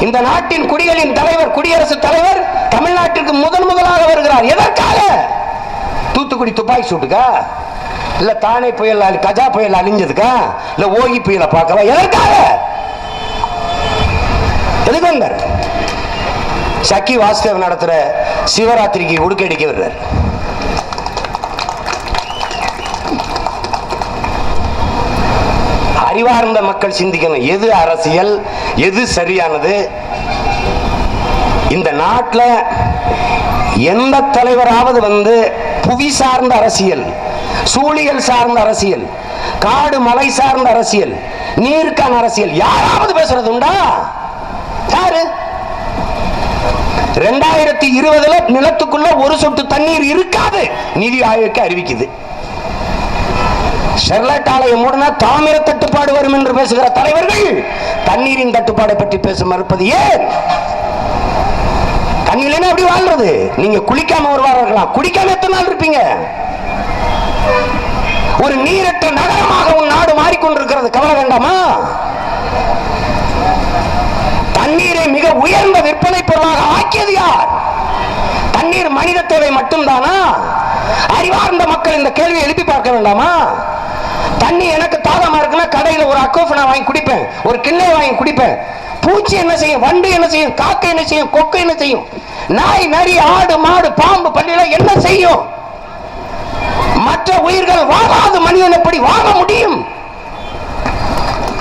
Speaker 2: இந்த நாட்டின் குடிகளின் தலைவர், குடியரசுத் தலைவர் தமிழ்நாட்டிற்கு முதலாக வருகிறார். எதற்காக? தூத்துக்குடி துப்பாக்கி சூட்டுக்கா? இல்ல தானே புயல், கஜா புயல் அழிஞ்சதுக்கா? இல்ல ஓகி புயலை பார்க்கவா? எதற்காக? எதுக்கு வந்தார்? சக்கி வாசுதேவ் நடத்துற சிவராத்திரிக்கு உடுக்கடிக்க வருகிறார். அறிவார்ந்த மக்கள் சிந்திக்கணும், எது அரசியல், எது சரியானது. இந்த நாட்டில் எந்த தலைவராவது வந்து புவி சார்ந்த அரசியல், சூழியல் சார்ந்த அரசியல், காடு மலை சார்ந்த அரசியல், நீருக்கான அரசியல் யாராவது பேசுறது உண்டா? யாரு? 2020 நிலத்துக்குள்ள ஒரு சொட்டு தண்ணீர் இருக்காது, நிதி ஆயோக்கு அறிவிக்குது. ஸ்டெர்லைட் ஆலையை மூடினா தாமிர தட்டுப்பாடு வரும் என்று பேசுகிற தலைவர்கள் தண்ணீரின் தட்டுப்பாடை பற்றி பேச மறுப்பது ஏன்? தண்ணீர் எப்படி வாழ்றது? நீங்க குளிக்காம ஒரு வாரம் இருக்கலாம், குடிக்காம எத்தனை நாள் இருப்பீங்க? ஒரு நீரற்ற நகரமாக உன் நாடு மாறிக்கொண்டிருக்கிறது, கவலை வேண்டாமா? தண்ணீரை மிக உயர்ந்த விற்பனை பொருளாக ஆக்கியது யார்? தண்ணீர் மனித தேவை மட்டும்தானா? அறிவார்ந்த மக்கள் இந்த கேள்வியை எழுப்பி பார்க்க வேண்டாமா? தண்ணி எனக்கு தாகமா இருக்குன்னா கடையில் ஒரு அக்கோஃபனா வாங்கி குடிப்பேன், ஒரு கிண்ணை வாங்கி குடிப்பேன். பூச்சி என்ன செய்யும்? வண்டு என்ன செய்யும்? காக்கை என்ன செய்யும்? கொக்கை என்ன செய்யும்? நாய், நரி, ஆடு, மாடு, பாம்பு, பல்லில என்ன செய்யும்? மற்ற உயிர்கள் வாழாத மனிதன் எப்படி வாழ முடியும்?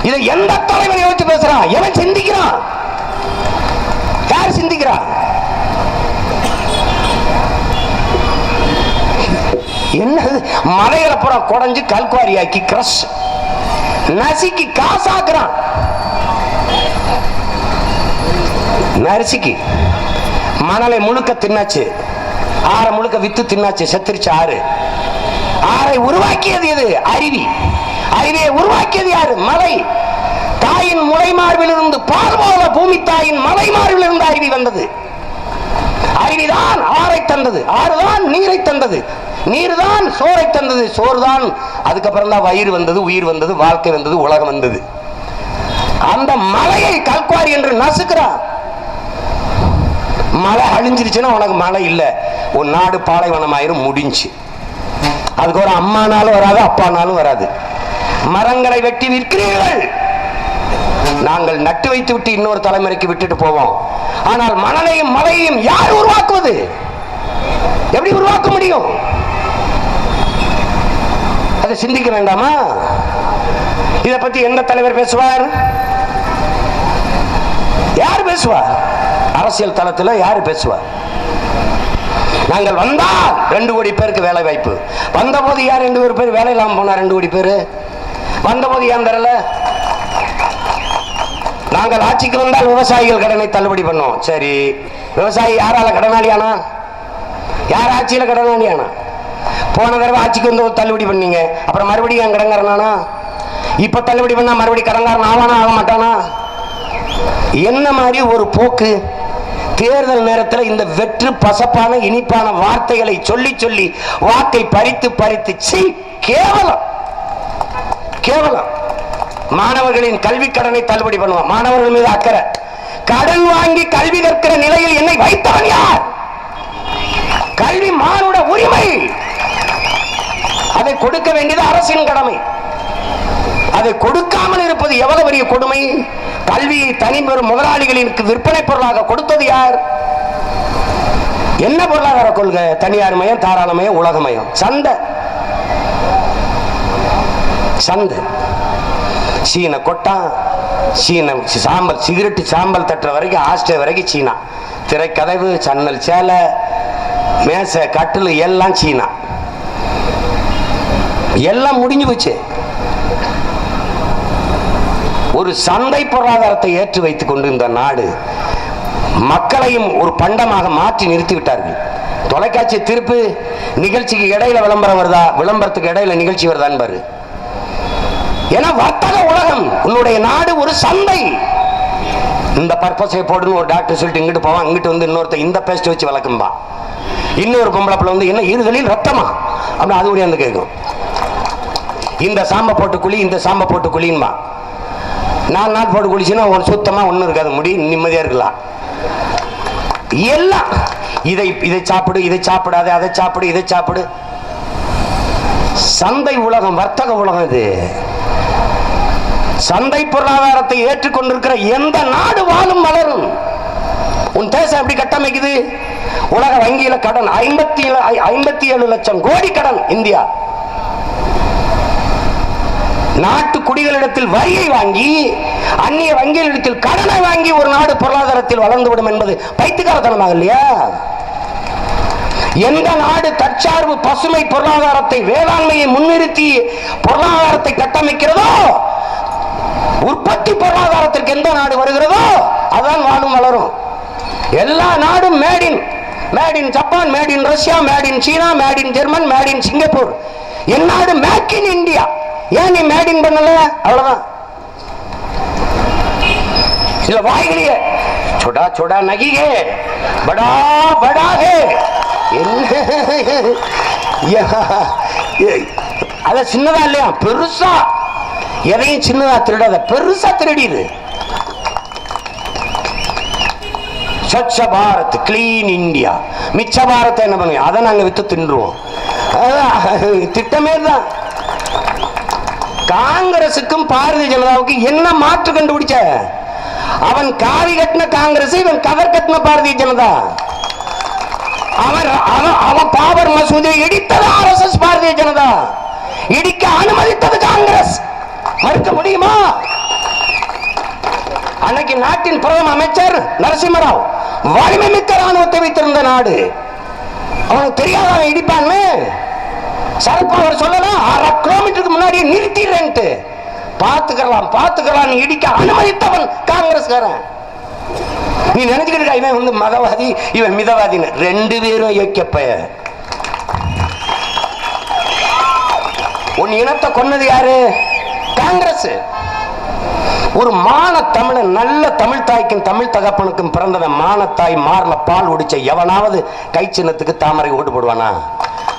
Speaker 2: இதை எந்த தலைவர் யோசிச்சு பேசுறான்? எவன் சிந்திக்கிறான்? யார் சிந்திக்கிறான்? என்னது? மலைகளை புறம் குடஞ்சு கல்குவாரியாக்கி கிரஷ் நசுக்கி காசாக்குறான். நரிசிக்கு மணலை முழுக்க தின்னாச்சு, ஆற முழுக்க வித்து தின்னாச்சு, செத்துருச்சு ஆறு. ஆறை உருவாக்கியது எது? அருவி. அருவியை உருவாக்கியது யாரு? மலை. தாயின் முளை மார்பில் இருந்து பால் போல பூமி தாயின் மலை மார்பில் இருந்து அருவி வந்தது. அருவிதான் ஆறை தந்தது, ஆறுதான் நீரை தந்தது, நீர் தான் சோறை தந்தது, சோறு தான் அதுக்கப்புறம் தான் வயிறு வந்தது, உயிர் வந்தது, வாழ்க்கை வந்தது, உலகம் வந்தது. அந்த மலையை கல்குவாரி என்று நசுக்கிறான். மழை அழிஞ்சிருச்சுன்னா உனக்கு மழை இல்லை, ஒரு நாடு பாலைவனமாயிரும், முடிஞ்சு. அதுக்கு ஒரு அம்மானாலும் வராது, அப்பானாலும் வராது. மரங்களை வெட்டி விற்கிறீர்கள், நாங்கள் நட்டு வைத்து விட்டு இன்னொரு தலைமுறைக்கு விட்டுட்டு போவோம். ஆனால் மணலையும் மலையையும் யார் உருவாக்குவது? எப்படி உருவாக்க முடியும்? அதை சிந்திக்க வேண்டாமா? இதை பத்தி எந்த தலைவர் பேசுவார்? யார் பேசுவார்? அரசியல் தளத்தில் யாரு பேசுவார்? நாங்கள் வந்தால் 2 கோடி பேருக்கு வேலை வாய்ப்பு. வந்த போது யார் 2 கோடி பேர் வேலை இல்லாம போனா? 2 கோடி பேர் வந்த போது ஏன் தரல? நாங்கள் ஆட்சிக்கு வந்தால் விவசாயிகள் கடனை தள்ளுபடி பண்ணோம். சரி, விவசாயி யாரால கடனாளியானா? யார் ஆட்சியில கடனாளியானா? போன தடவை ஆட்சிக்கு வந்து தள்ளுபடி பண்ணீங்க, அப்புறம் மறுபடியும் கடங்காரனானா? இப்ப தள்ளுபடி பண்ணா மறுபடியும் கடங்காரன் ஆவானா ஆக மாட்டானா? என்ன மாதிரி ஒரு போக்கு? தேர்தல் நேரத்தில் இந்த வெற்று பசப்பான இனிப்பான வார்த்தைகளை சொல்லி சொல்லி வாக்கை பறித்து பறித்து கேவலம் கேவலம். மாணவர்களின் கல்வி கடனை தள்ளுபடி பண்ணுவான், மாணவர்கள் மீது அக்கறை. கடன் வாங்கி கல்வி கற்கிற நிலையில் என்னை வைத்தவன் யார்? கல்வி மானுட உரிமை, அதை கொடுக்க வேண்டியது அரசின் கடமை. அதை கொடுக்காமல் இருப்பது எவ்வளவு பெரிய கொடுமை. கல்வியை தனிப்பெறும் முதலாளிகளின் விற்பனை பொருளாக கொடுத்தது யார்? என்ன பொருளாதார கொள்கை? தனியார் மயம், தாராளமயம், உலகமயம், சந்தை. சந்தை. சீன கொட்டா, சீன சாம்பல், சிகரெட்டு சாம்பல் தட்டுற வரைக்கும், ஆஸ்ட்ரே வரைக்கும் சீனா. திரைக்கதவு, சன்னல், சேலை, மேசை, கட்டில் எல்லாம் சீனா. எல்லாம் முடிஞ்சு போச்சு. ஒரு சந்தை பொருளாதாரத்தை ஏற்று வைத்துக் கொண்டு இந்த நாடு மக்களையும் ஒரு பண்டமாக மாற்றி நிறுத்தி விட்டார்கள். தொலைக்காட்சி திருப்பு, நிகழ்ச்சிக்கு இடையில விளம்பரம் வருதா, விளம்பரத்துக்கு இடையில நிகழ்ச்சி வருதான் பாரு. ஏன்னா வர்த்தக உலகம், உன்னுடைய நாடு ஒரு சந்தை. இந்த பர்பஸை போடுன்னு ஒரு டாக்டர் சொல்லிட்டு இங்கிட்டு போவான், இங்கிட்டு வந்து இன்னொருத்த இந்த பேஸ்ட் வச்சு வளர்க்கும்பா. இன்னொரு பொம்பளப்புல வந்து என்ன இருதலில் ரத்தமா அப்படின்னு அது கூட வந்து கேட்கும். இந்த சாம்பை போட்டு குழி, இந்த சாம்பை போட்டு குழின்பா. 4 நாள் போட்டு குளிச்சுன்னா ஒரு சுத்தமா ஒன்றும் இருக்காது, முடி நிம்மதியா இருக்கலாம். எல்லாம் இதை சாப்பிடு, இதை சாப்பிடாது, அதை சாப்பிடு, இதை சாப்பிடு. சந்தை உலகம், வர்த்தக உலகம். இது சந்தை பொருளாதாரத்தை ஏற்றுக்கொண்டிருக்கிற எந்த நாடு வாழும் வளரும். உன் தேசம் எப்படி கட்டமைக்குது? உலக வங்கியில கடன் 57 லட்சம் கோடி கடன் இந்தியா. நாட்டு குடிகளிடத்தில் வரியை வாங்கி, அந்நிய வங்கிகளிடத்தில் கடனை வாங்கி ஒரு நாடு பொருளாதாரத்தில் வளர்ந்துவிடும் என்பது பைத்தியக்காரத்தனமாக இல்லையா? எந்த நாடு தற்சார்பு பசுமை பொருளாதாரத்தை, வேளாண்மையை முன்னிறுத்தி பொருளாதாரத்தை கட்டமைக்கிறதோ, உற்பத்தி பொருளாதாரத்திற்கு எந்த நாடு வருகிறதோ அதான் வாழும் வளரும். எல்லா நாடும் made in Japan, made in Russia, made in China, made in German, made in Singapore. என் நாடு மேக் இன் இந்தியா. ஏன் நீ மேடிங் பண்ணல? அவ்வளவுதான். இல்ல வாய்களையே छोटा छोटा नहीं है, बड़ा बड़ा है. அத சின்னதா இல்லையா பெருசா, எதையும் சின்னதா திருடாத, பெருசா திருடிடு. Swachh Bharat, clean India. மிச்ச பாரத்தை என்ன பண்ணுவோம்? அதை நாங்க வித்து தின்றுவோம். திட்டமே தான். காங்கிரசுக்கும் பாரதிய ஜனதாவுக்கும் என்ன மாற்று கண்டுபிடிச்ச? அவன் காவி கட்டின காங்கிரஸ், இவன் கதர் கட்டின பாரதிய ஜனதா. அவன் பாபர் மசூதியை இடித்தது RSS, பாரதிய ஜனதா இடிக்க அனுமதித்தது காங்கிரஸ். மறுக்க முடியுமா? அன்னைக்கு நாட்டின் பிரதம அமைச்சர் நரசிம்மராவ் வலிமை மிக்க ராணுவத்தை வைத்திருந்த நாடு. அவனுக்கு தெரியாத அவன் இடிப்பான்னு சரத்பவர் சொல்லலாம். 1/2 கிலோமீட்டருக்கு முன்னாடியே நிறுத்திடுறேன்ட்டு. பார்த்துக்கலாம் இடிக்க அனுமதித்தவன் காங்கிரஸ்காரன். நீ நினைச்சுக்கிட்டு இவன் வந்து மதவாதி, இவன் மிதவாதின்னு. 2 பேரும் இயக்கப்ப. உன் இனத்தை கொன்னது யாரு? காங்கிரஸ். ஒரு மான தமிழன், நல்ல தமிழ் தாய்க்கும் தமிழ் தகப்பனுக்கும் பிறந்தவன் மானத்தாய் மார்ல பால் ஒடிச்ச எவனாவது கை சின்னத்துக்கு தாமரை ஓட்டு போடுவானா?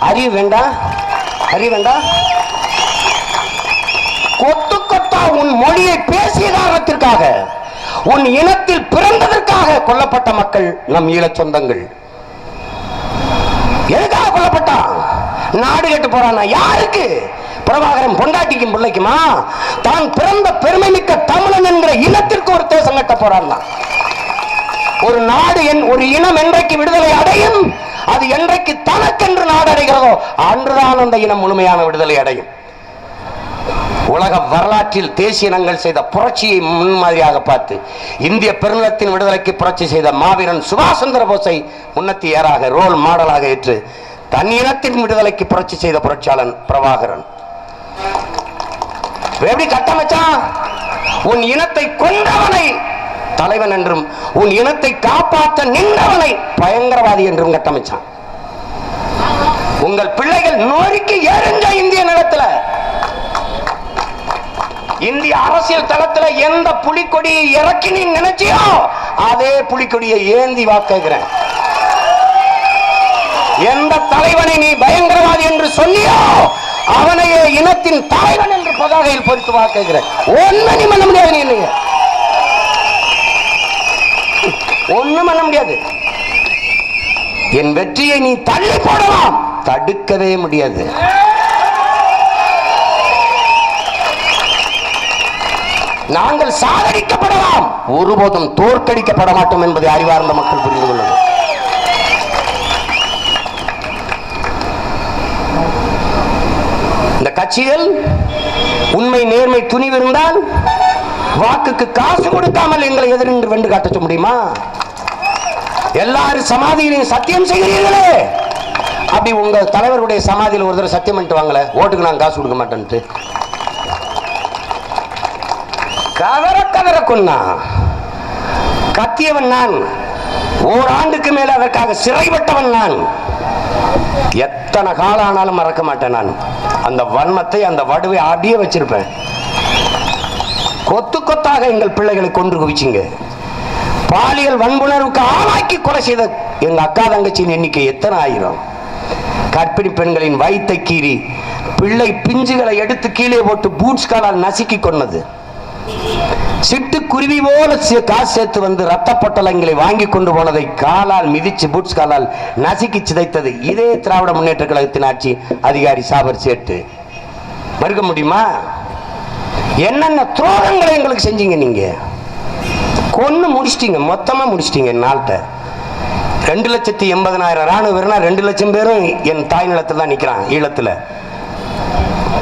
Speaker 2: அறிவு வேண்டாம், அறிவு வேண்டாம். கொத்து கொத்தா உன் மொழியை பேசிய காரணத்திற்காக, உன் இனத்தில் பிறந்ததற்காக கொல்லப்பட்ட மக்கள் நம் ஈழச் சொந்தங்கள். எதுக்காக கொல்லப்பட்டான்? நாடு கெட்டு போறானா? யாருக்கு? பிரபாகரன் பொண்டாட்டிக்கும் பிள்ளைக்குமா? தான் பிறந்த பெருமை மிக்க தமிழன் என்கிற இனத்திற்கு ஒரு தேசம் கட்ட போறான். ஒரு நாடு, ஒரு இனம் என்றைக்கு விடுதலை அடையும், அது என்றைக்கு தனக்கென்று நாடு அடைகிறதோ அன்றுதான் அந்த இனம் முழுமையான விடுதலை அடையும். உலக வரலாற்றில் தேசிய இனங்கள் செய்த புரட்சியை முன்மாதிரியாக பார்த்து இந்திய பெருநிலத்தின் விடுதலைக்கு புரட்சி செய்த மாவீரன் சுபாஷ் சந்திர போஸை முன்னத்தியராக ரோல் மாடலாக ஏற்று தன் இனத்தின் விடுதலைக்கு புரட்சி செய்த புரட்சியாளன் பிரபாகரன். எப்படி கட்டமைச்சான்? உன் இனத்தை கொன்றவனை தலைவன் என்றும், உன் இனத்தை காப்பாற்ற நின்றவனை பயங்கரவாதி என்றும் கட்டமைச்சான். உங்கள் பிள்ளைகள் நோய்க்கு எரிஞ்ச இந்திய நிலத்துல, இந்திய அரசியல் தளத்துல எந்த புலிக்கொடியை இறக்கி நீ நினைச்சியோ அதே புலிக்கொடியை ஏந்தி வாக்குகிறேன். எந்த தலைவனை நீ பயங்கரவாதி என்று சொல்லியோ அவனையே இனத்தின் தலைவன் என்று பதாகையில் பொறித்து வாக்குகிறேன். ஒன்னும் நீ பண்ண முடியாது. நீ இல்லைங்க, ஒன்னும் பண்ண முடியாது. என் வெற்றியை நீ தள்ளி போடலாம், தடுக்கவே முடியாது. நாங்கள் சாகடிக்கப்படலாம், ஒருபோதும் தோற்கடிக்கப்பட மாட்டோம் என்பதை அறிவார்ந்த மக்கள் புரிந்து கொள்ளுங்கள். இந்த கட்சிகள் உண்மை நேர்மை துணிவு இருந்தால் வாக்குக்கு காசு கொடுக்காமல் எங்களை எதிர்த்து வென்று காட்ட முடியுமா? எல்லாரும் சமாதியிலையும் சத்தியம் செய்கிறீர்களே, அப்படி உங்க தலைவருடைய சமாதியில் ஒரு தடவை சத்தியம் பண்ணிட்டு வாங்கல, ஓட்டுக்கு நான் காசு கொடுக்க மாட்டேன்ட்டு. கதற கதற கொன்னா கத்தியவன் நான், ஓராண்டுக்கு மேல அதற்காக சிறைப்பட்டவன் நான். எத்தனை காலம் ஆனாலும் மறக்க மாட்டேன் நான். அந்த வன்மத்தை, அந்த வடுவை அப்படியே வச்சிருப்பேன். கொத்து கொத்தாக எங்கள் பிள்ளைகளை கொன்று குவிச்சிங்க. பாலியல் வன்புணர்வுக்கு ஆளாக்கி கொலை செய்த எங்க அக்கா தங்கச்சியின் எண்ணிக்கை எத்தனை ஆயிரம். கர்ப்பிணி பெண்களின் வயிற்றை கீறி பிள்ளை பிஞ்சுகளை எடுத்து கீழே போட்டு பூட்ஸ் காலால் நசுக்கி கொண்டது. சிட்டுக்குருவி போல காசு சேர்த்து வந்து ரத்த பொட்டலங்களை வாங்கி கொண்டு போனதை காலால் மிதிச்சு பூட்ஸ் காலால் நசுக்கி சிதைத்தது இதே திராவிட முன்னேற்ற கழகத்தின் ஆட்சி அதிகாரி சாபர் சேட்டு. மறுக்க முடியுமா? என்னென்ன துரோகங்களை எங்களுக்கு செஞ்சீங்க. நீங்க கொன்னு முடிச்சிட்டீங்க, மொத்தமா முடிச்சிட்டீங்க. நாள்கிட்ட 2,80,000 ராணுவ வீரனா 2 லட்சம் பேரும் என் தாய் நிலத்தில் தான் நிக்கிறான். ஈழத்துல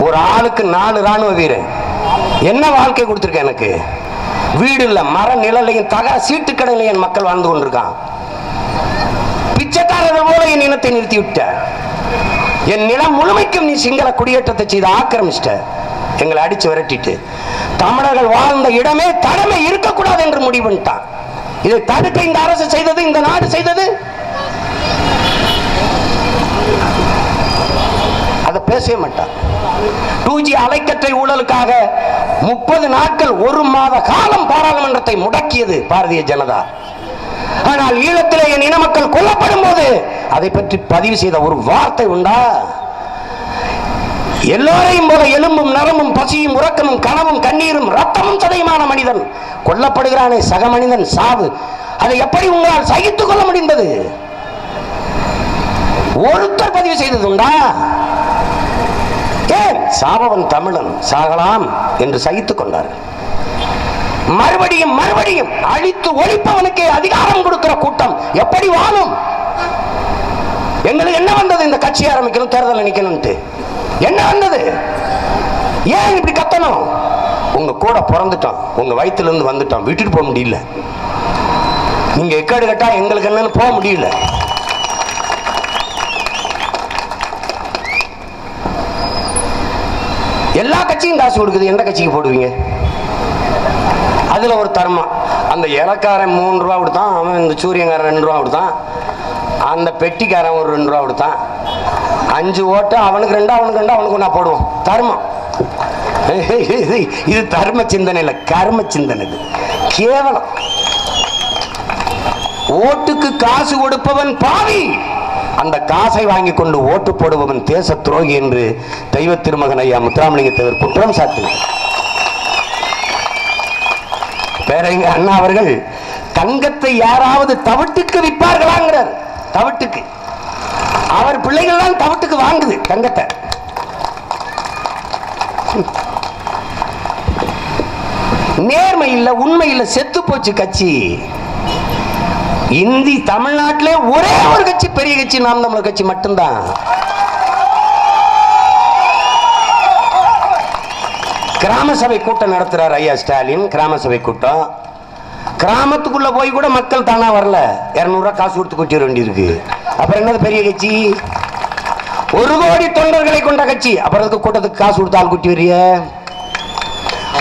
Speaker 2: ஒரு ஆளுக்கு 4 ராணுவ வீரன். என்ன வாழ்க்கை கொடுத்திருக்க எனக்கு? வீடு இல்ல, மர நிழலையும் தகர சீட்டு கடையில என் மக்கள் வாழ்ந்து கொண்டிருக்கான். பிச்சைக்காரர்கள் போல என் இனத்தை நிறுத்தி விட்ட. என் நிலம் முழுமைக்கும் நீ சிங்கள குடியேற்றத்தை செய்து ஆக்கிரமிச்சிட்ட. எங்களை அடிச்சு விரட்டிட்டு தமிழர்கள் வாழ்ந்த இடமே தடமை இருக்கக்கூடாது என்று முடிவு பண்ணிட்டான். இதை தடுக்க இந்த அரசு செய்தது, இந்த நாடு செய்தது. அதை பேசவே மாட்டான். 2G அலைக்கற்றை ஊழலுக்காக 30 நாட்கள் 1 மாத காலம் பாராளுமன்றத்தை முடக்கியது பாரதிய ஜனதா. ஆனால் ஈழத்திலே என் இன மக்கள் கொல்லப்படும் போது அதை பற்றி பதிவு செய்த ஒரு வார்த்தை உண்டா? எல்லோரையும் போல எலும்பும் நரமும் பசியும் உறக்கமும் கனவும் கண்ணீரும் ரத்தமும் சதையுமான மனிதன் கொல்லப்படுகிறானே, சக மனிதன் சாவு, அதை எப்படி உங்களால் சகித்துக் கொள்ள முடிந்தது? ஒருத்தர் பதிவு செய்தது உண்டா? ஏன் சாபவன் தமிழன் சாகலாம் என்று சகித்துக் கொண்டார்கள். மறுபடியும் மறுபடியும் அழித்து ஒழிப்பவனுக்கே அதிகாரம் கொடுக்கிற கூட்டம் எப்படி வாழும்? எங்களுக்கு என்ன வந்தது? இந்த கட்சி ஆரம்பிக்கணும், தேர்தல் நிக்கணும்ட்டு என்ன வந்தது? ஏன் இப்படி கத்தணும்? உங்க கூட பிறந்துட்டோம், உங்க வயிற்றுல இருந்து வந்துட்டோம், விட்டுட்டு போக முடியல. நீங்க எக்காடு கட்டா எங்களுக்கு என்னன்னு போக முடியல. எல்லா கட்சியும் காசு கொடுக்குது, எந்த கட்சிக்கு போடுவீங்க? அதுல ஒரு தர்மம். அந்த இலக்காரன் 3 ரூபா கொடுத்தான், அவன் இந்த சூரியங்காரன் 2 ரூபா கொடுத்தான், அந்த பெட்டிக்காரன் ஒரு 2 ரூபா கொடுத்தான், 5 ஓட்டு அவனுக்கு 2, அவனுக்கு 2, அவனுக்கு நான் போடுவோம். தர்மம். இது தர்ம சிந்தனை இல்ல, கர்ம சிந்தனை. கேவலம். ஓட்டுக்கு காசு கொடுப்பவன் பாவி, அந்த காசை வாங்கி கொண்டு ஓட்டு போடுபவன் தேச துரோகி என்று தெய்வ திருமகன் ஐயா முத்துராமலிங்க தேவர் குற்றம் சாட்டினார். பேரங்க அண்ணா அவர்கள் தங்கத்தை யாராவது தவிட்டுக்கு விற்பார்களாங்கிறார். தவிட்டுக்கு அவர் பிள்ளைகள் தான் தவிட்டுக்கு வாங்குது தங்கத்தை. நேர்மை இல்ல, உண்மை இல்ல, செத்து போச்சு கட்சி. இந்தி தமிழ்நாட்டிலே ஒரே ஒரு கட்சி, பெரிய கட்சி, நாம் தமிழர் கட்சி மட்டும்தான். கிராம சபை கூட்டம் நடத்துறார் ஐயா ஸ்டாலின். கிராம சபை கூட்டம், கிராமத்துக்குள்ள போய் கூட மக்கள் தானா வரல, 200 ரூபாய் காசு கொடுத்து கூட்டிட வேண்டியிருக்கு. அப்புறம் என்னது பெரிய கட்சி? 1 கோடி தொண்டர்களை கொண்ட கட்சி. அப்புறம் அதுக்கு கூட்டத்துக்கு காசு கொடுத்து ஆள் கூட்டி வரிய?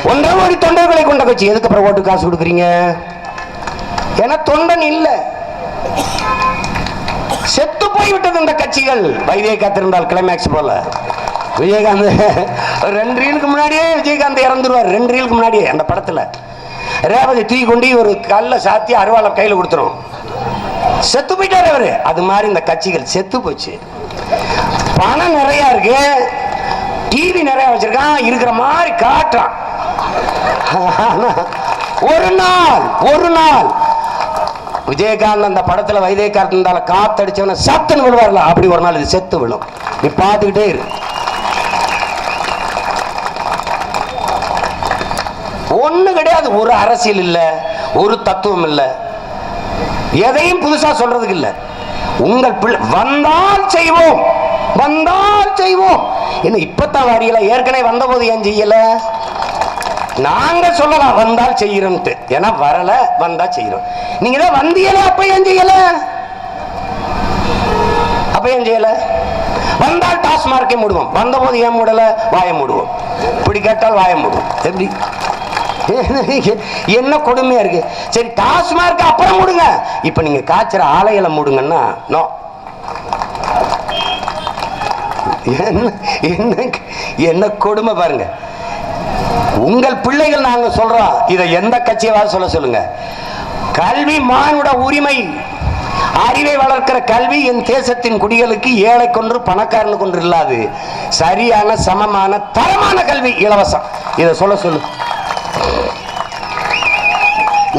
Speaker 2: 1.5 கோடி தொண்டர்களை கொண்ட கட்சி, எதுக்கு அப்புறம் ஓட்டு காசு கொடுக்குறீங்க? ஏன்னா தொண்டன் இல்ல, செத்து போய்விட்டது இந்த கட்சிகள். வைத்திய காத்திருந்தால் கிளைமேக்ஸ் போல விஜயகாந்த் 2 ரீலுக்கு முன்னாடியே விஜயகாந்த் இறந்துருவார். 2 ரீலுக்கு முன்னாடியே அந்த படத்துல ரேவதி தூக்கி கொண்டு ஒரு கல்ல சாத்தி அருவாளை கையில கொடுத்துரும், செத்து போயிட்டாரு அவரு. அது மாதிரி இந்த கட்சிகள் செத்து போச்சு. பணம் நிறைய இருக்கு, டிவி நிறைய வச்சிருக்கான், இருக்கிற மாதிரி காட்டுறான். ஒரு நாள் விஜயகாந்த் அந்த படத்துல வைத்தியகாந்த் இருந்தால காத்தடிச்சவன சத்துன்னு விழுவார்ல, அப்படி ஒரு நாள் இது செத்து விழும். நீ பார்த்துக்கிட்டே இரு. ஒண்ணு கிடையாது, ஒரு அரசியல் இல்ல, ஒரு தத்துவம் இல்ல, எதையும் புதுசா சொல்றதுக்கு இல்ல. உங்கள் பிள்ளை வந்தால் செய்வோம், வந்தால் செய்வோம். என்ன இப்பத்தான் வாரியல, ஏற்கனவே வந்த போது ஏன் செய்யல? நாங்க சொல்லலாம் வந்தால் செய்யறோம், ஏன்னா வரல, வந்தா செய்யறோம். நீங்க தான் வந்தியல, அப்ப ஏன் செய்யல? அப்ப ஏன் செய்யல? வந்தால் டாஸ்மார்க்கை மூடுவோம், வந்த போது ஏன் மூடல? வாய மூடுவோம். இப்படி கேட்டால் வாய மூடுவோம். எப்படி? என்ன கொடுமையா இருக்கு. சரி டாஸ்மார்க் அப்புறம் மூடுங்க, இப்ப நீங்க காய்ச்சற ஆலைகளை மூடுங்கன்னா நோ. என்ன கொடுமை பாருங்க. உங்கள் பிள்ளைகள் நாங்க சொல்றோம், இதை எந்த கட்சியாவது சொல்ல சொல்லுங்க. கல்வி மானுட உரிமை, அறிவை வளர்க்கிற கல்வி என் தேசத்தின் குடிகளுக்கு ஏழை கொன்று பணக்காரனு கொன்று இல்லாது சரியான சமமான தரமான கல்வி இலவசம். இதை சொல்ல சொல்லு.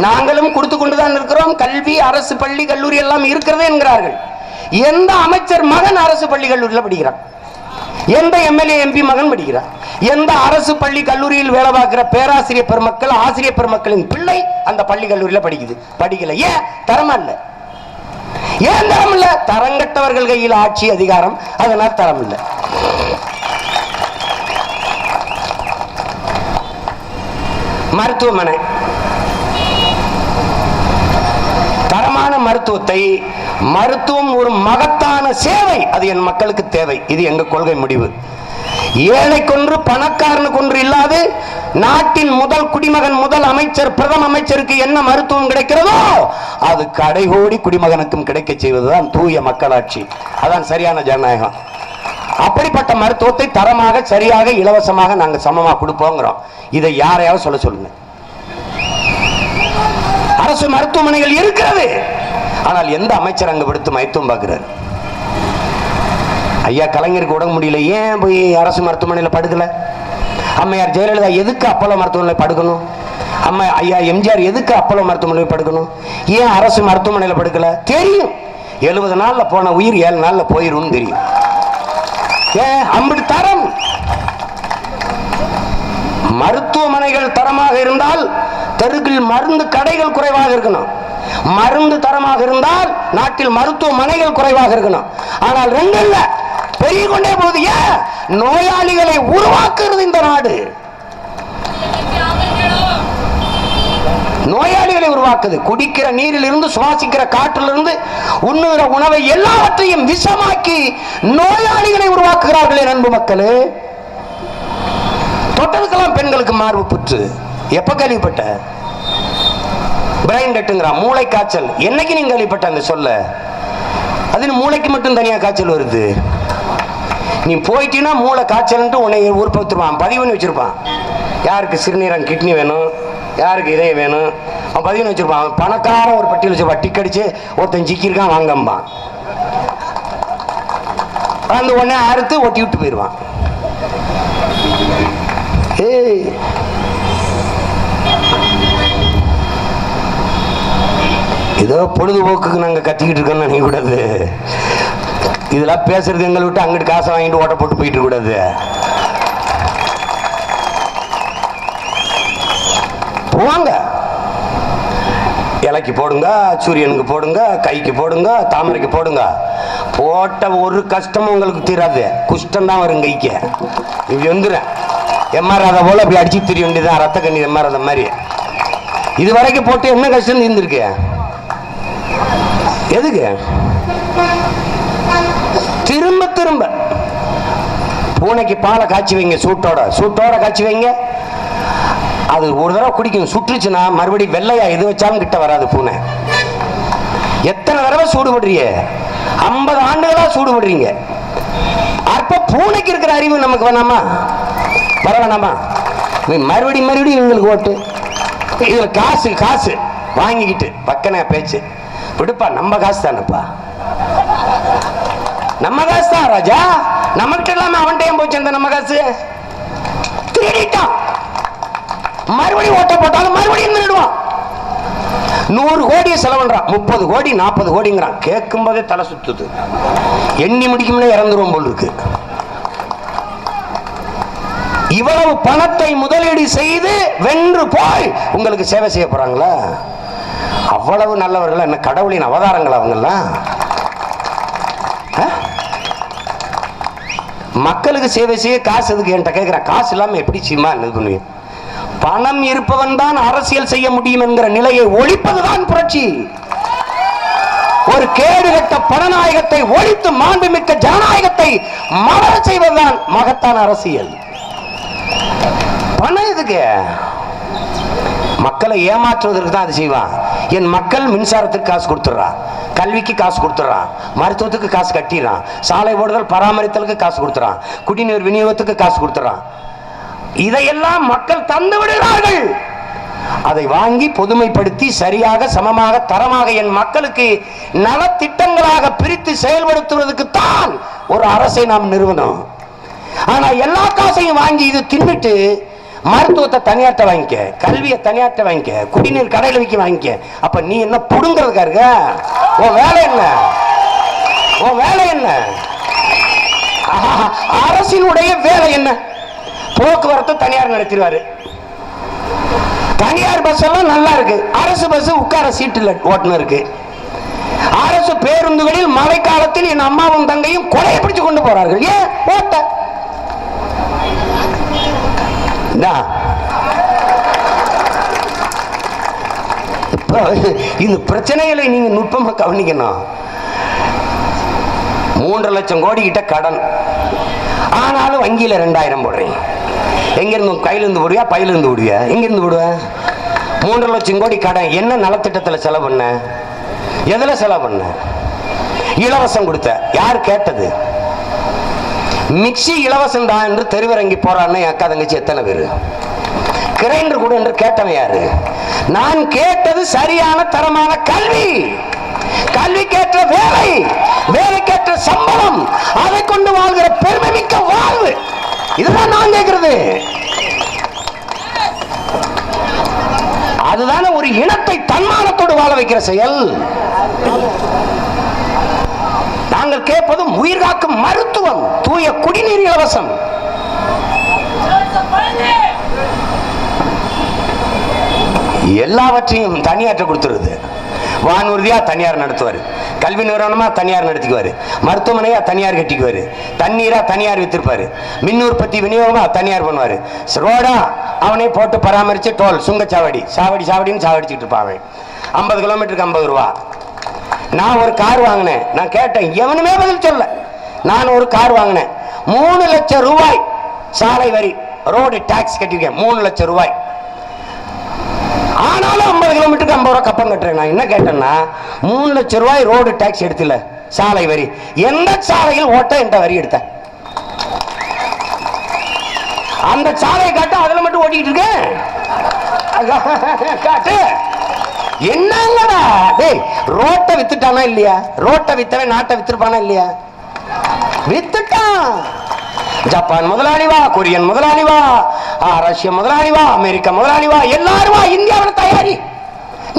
Speaker 2: நாங்களும் கொடுத்து கொண்டுதான் இருக்கிறோம். கல்வி அரசு பள்ளி கல்லூரி எல்லாம் இருக்கிறது என்கிறார்கள். எந்த அமைச்சர் மகன் அரசு பள்ளி கல்லூரியில் படிக்கிறான்? எந்த எம்எல்ஏ எம்பி மகன் படிக்கிறான்? எந்த அரசு பள்ளி கல்லூரியில் வேலை பார்க்கிற பேராசிரியர் பெருமக்கள் ஆசிரியர் பெருமக்களின் பிள்ளை அந்த பள்ளி கல்லூரியில் படிக்குது? படிக்கல. ஏன்? தரமா இல்ல. ஏன் தரம் இல்ல? தரங்கட்டவர்கள் கையில் ஆட்சி அதிகாரம், அதனால் தரம் இல்லை. மருத்துவமனை, தரமான மருத்துவத்தை, மருத்துவம் ஒரு மகத்தான சேவை, அது என் மக்களுக்கு தேவை. இது எங்க கொள்கை முடிவு. ஏழை கொன்று பணக்காரனு கொன்று இல்லாது நாட்டின் முதல் குடிமகன், முதல் அமைச்சர், பிரதம அமைச்சருக்கு என்ன மருத்துவம் கிடைக்கிறதோ அது கடைகோடி குடிமகனுக்கும் கிடைக்க செய்வதுதான் தூய மக்களாட்சி. அதான் சரியான ஜனநாயகம். அப்படிப்பட்ட மருத்துவத்தை தரமாக, சரியாக, இலவசமாக நாங்க சமமா கொடுப்போங்கிறோம். இதை யாரையாவது சொல்ல சொல்லுங்க. அரசு மருத்துவமனைகள் இருக்கிறது, ஆனால் எந்த அமைச்சர் அங்க விடுத்து மருத்துவம் பார்க்கிறார்? ஐயா கலைஞருக்கு உடம்பு முடியல, ஏன் போய் அரசு மருத்துவமனையில் படுக்கல? அம்மையார் ஜெயலலிதா எதுக்கு அப்போலோ மருத்துவமனையில் படுக்கணும்? ஐயா எம்ஜிஆர் எதுக்கு அப்போலோ மருத்துவமனையில் படுக்கணும்? ஏன் அரசு மருத்துவமனையில் படுக்கல? தெரியும், 70 நாள்ல போன உயிர் 7 நாள்ல போயிரும் தெரியும். ஏன் அப்படி தரம்? மருத்துவமனைகள் தரமாக இருந்தால் தெருக்களில் மருந்து கடைகள் குறைவாக இருக்கணும். மருந்து தரமாக இருந்தால் நாட்டில் மருத்துவமனைகள் குறைவாக இருக்கணும். ஆனால் ரெண்டு இல்ல, பெருகி கொண்டே போகுது. ஏன்? நோயாளிகளை உருவாக்குறது இந்த நாடு. நோயாளிகளை உருவாக்குது. குடிக்கிற நீரில் இருந்து, சுவாசிக்கிற காற்றிலிருந்து, உண்ணுகிற உணவை எல்லாவற்றையும் விஷமாக்கி நோயாளிகளை உருவாக்குகிறார்களே அன்பு மக்களே. தொட்டதுக்கெல்லாம் பெண்களுக்கு மார்பு புற்று. எப்ப கேள்விப்பட்ட? பிரைன் டெட்டுங்கிறான், மூளை காய்ச்சல். என்னைக்கு நீங்க கேள்விப்பட்ட அந்த சொல்ல? அது மூளைக்கு மட்டும் தனியா காய்ச்சல் வருது. நீ போயிட்டீங்கன்னா மூளை காய்ச்சல் உன்னை உற்பத்திருப்பான், பதிவு பண்ணி வச்சிருப்பான். யாருக்கு சிறுநீரகம் கிட்னி வேணும், யாருக்கு இதயம் வேணும், அவன் பதிவு பண்ணி வச்சிருப்பான். பணக்கார ஒரு பட்டியல் வச்சிருப்பான். டிக்கடிச்சு ஒருத்தன் சிக்கிருக்கான் வாங்கம்பான். அந்த உடனே அறுத்து ஒட்டி விட்டு போயிடுவான். ஏய், ஏதோ பொழுதுபோக்குக்கு நாங்க கத்திக்கிட்டு இருக்கோம்னு நினைக்க கூடாது. இதெல்லாம் பேசுறது எங்களை விட்டு அங்கிட்டு காசை வாங்கிட்டு ஓட்ட போட்டு போயிட்டு கூடாது. போவாங்க, இலைக்கு போடுங்க, சூரியனுக்கு போடுங்க, கைக்கு போடுங்க, தாமரைக்கு போடுங்க. போட்ட ஒரு கஷ்டமும் உங்களுக்கு தீராது. குஷ்டம் தான் வரும் கைக்கு. இப்படி வந்துடுறேன் எம்ஆர் அதை போல அப்படி அடிச்சு தெரிய வேண்டியதான். ரத்த கண்ணி எம்ஆர் அதை மாதிரி இது வரைக்கும் போட்டு என்ன கஷ்டம் தீர்ந்துருக்கு? எதுக்கு திரும்ப திரும்ப? பூனைக்கு பாலை காய்ச்சி வைங்க, சூட்டோட காய்ச்சி வைங்க. அது ஒரு தடவை குடிக்கும், சுற்றுச்சுன்னா மறுபடியும் வெள்ளையா எது வச்சாலும் கிட்ட வராது பூனை. எத்தனை தடவை சூடுபடுறீங்க? 50 ஆண்டுகளா சூடுபடுறீங்க. அப்ப பூனைக்கு இருக்கிற அறிவு நமக்கு வேணாமா? வர வேணாமா? மறுபடியும் இவங்களுக்கு ஓட்டு. இதுல காசு வாங்கிக்கிட்டு பக்கன பேச்சு விடுப்பா. நம்ம காசு தானப்பா, நம்ம காசு தான் ராஜா. நமக்கு இல்லாம அவன்கிட்ட போச்சு அந்த நம்ம காசு. திருடிட்டான், மறுபடியும் ஓட்ட போட்டாலும் மறுபடியும் திருடுவான். 100 கோடியை செலவுன்றான், 30 கோடி 40 கோடிங்கிறான். கேட்கும் போதே தலை சுத்துது. எண்ணி முடிக்கும்னே இறந்துருவோம் போல் இருக்கு. இவ்வளவு பணத்தை முதலீடு செய்து வென்று போய் உங்களுக்கு சேவை செய்ய போறாங்களா? அவ்வளவு நல்லவர்கள் என்ன கடவுளின் அவதாரங்கள் அவங்கெல்லாம்? மக்களுக்கு சேவை செய்ய காசு எதுக்கு என்கிட்ட கேட்கிறேன்? காசு இல்லாம எப்படி சீமா இது பண்ணுவீங்க? பணம் இருப்பவன் தான் அரசியல் செய்ய முடியும் என்கிற நிலையை ஒழிப்பதுதான் புரட்சி. ஒரு கேடுகட்ட பணநாயகத்தை ஒழித்து மாண்புமிக்க ஜனநாயகத்தை மலர செய்வதுதான் மகத்தான அரசியல். பணம் எதுக்கு? மக்களை ஏமாற்றுவதற்கு தான் அது செய்வான். என் மக்கள் மின்சாரத்துக்கு காசு கொடுத்துறான், கல்விக்கு காசு கொடுத்துறான், மருத்துவத்துக்கு காசு கட்டிடுறான், சாலை ஓடுதல் பராமரித்தலுக்கு காசு கொடுத்துறான், குடிநீர் விநியோகத்துக்கு காசு கொடுத்துறான். இதையெல்லாம் மக்கள் தந்து விடுகிறார்கள். அதை வாங்கி பொதுமைப்படுத்தி சரியாக, சமமாக, தரமாக என் மக்களுக்கு நலத்திட்டங்களாக பிரித்து செயல்படுத்துவதற்கு தான் ஒரு அரசை நாம் நிறுவனம். ஆனா எல்லா காசையும் வாங்கி இது தின்னுட்டு மருத்துவத்தை தனியாட்ட வாங்கிக்க, கல்வியை தனியாட்ட வாங்கிக்க, குடிநீர் கடையில் வைக்க வாங்கிக்க. அப்ப நீ என்ன புடுங்கிறதுக்கா இருக்க? உன் வேலை என்ன? உன் வேலை என்ன? அரசினுடைய வேலை என்ன? போக்குவரத்து தனியார் நடத்திடுவாரு. தனியார் பஸ் எல்லாம் நல்லா இருக்கு, அரசு பஸ் உட்கார சீட்டுல ஓட்டுநருக்கு. அரசு பேருந்துகளில் மழை காலத்தில் என் அம்மாவும் தங்கையும் கொலையை பிடிச்சு கொண்டு போறார்கள். ஏன்? ஓட்ட. இந்த பிரச்சனைகளை நீங்க நுட்பமா கவனிக்கணும். 3 லட்சம் கோடி கிட்ட கடன், ஆனாலும் வங்கியில 2000 போடுறீங்க. எங்க இருந்து? கையில இருந்து போடுவியா, பையில இருந்து போடுவியா? எங்க இருந்து போடுவ? 3 லட்சம் கோடி கடன். என்ன நலத்திட்டத்தில் செலவு பண்ண? எதுல செலவு பண்ண? இலவசம் கொடுத்த. யார் கேட்டது? மிக்சி இலவசம் தான் என்று தெருவிறங்கி போறான்னு என் அக்கா தங்கச்சி எத்தனை பேரு? கிரைண்டர் கூட என்று கேட்டவன் யாரு? நான் கேட்டது சரியான தரமான கல்வி, கல்விக்கேற்ற வேலை, வேலைக்கேற்ற சம்பளம், அதை கொண்டு வாழ்கிற பெருமை மிக்க வாழ்வு. இதுதான் நான் கேட்கிறது. அதுதானே ஒரு இனத்தை தன்மானத்தோடு வாழ வைக்கிற செயல். நாங்கள் கேட்பது உயிர் காக்கும் மருத்துவம், தூய குடிநீர் இலவசம். எல்லாவற்றையும் தனியாற்ற கொடுத்துருது. வானூர்தியா தனியார் நடத்துவார், கல்வி நிறுவனமா தனியார் நடத்திக்குவாரு, மருத்துவமனையா தனியார் கட்டிக்குவாரு, தண்ணீரா தனியார் வித்திருப்பாரு, மின் உற்பத்தி விநியோகமா தனியார் பண்ணுவாரு, ரோடா அவனே போட்டு பராமரிச்சு டோல் சுங்கச்சாவடி சாவடி சாவடின்னு சாவடிச்சுட்டு இருப்பான். 50 கிலோமீட்டருக்கு 50 ரூபா. நான் ஒரு கார் வாங்கினேன், நான் கேட்டேன், எவனுமே பதில் சொல்ல. நான் ஒரு கார் வாங்கினேன், 3 லட்சம் ரூபாய் சாலை வரி, ரோடு டாக்ஸ் கட்டிருக்கேன், 3 லட்சம் ரூபாய். ஆனாலும் 50 கிலோமீட்டருக்கு 50 ரூபாய் கப்பம் கட்டுறேன். நான் என்ன கேட்டேன்னா, 3 லட்சம் ரூபாய் ரோடு டாக்ஸ் எடுத்துல, சாலை வரி, எந்த சாலையில் ஓட்ட என்ற வரி எடுத்த? அந்த சாலையை காட்டு, அதுல மட்டும் ஓட்டிட்டு இருக்கேன். காட்டு என்னங்கடா டேய், ரோட்டை வித்துட்டானா இல்லையா? ரோட்டை வித்தவன் நாட்டை வித்துருப்பானா இல்லையா? வித்துட்டான். ஜப்பான் முதலாளி வா, கொரியன் முதலாளி வா, ரஷ்ய முதலாளி வா, அமெரிக்கா முதலாளி வா, எல்லாரும் வா, இந்தியாவில் தயாரி.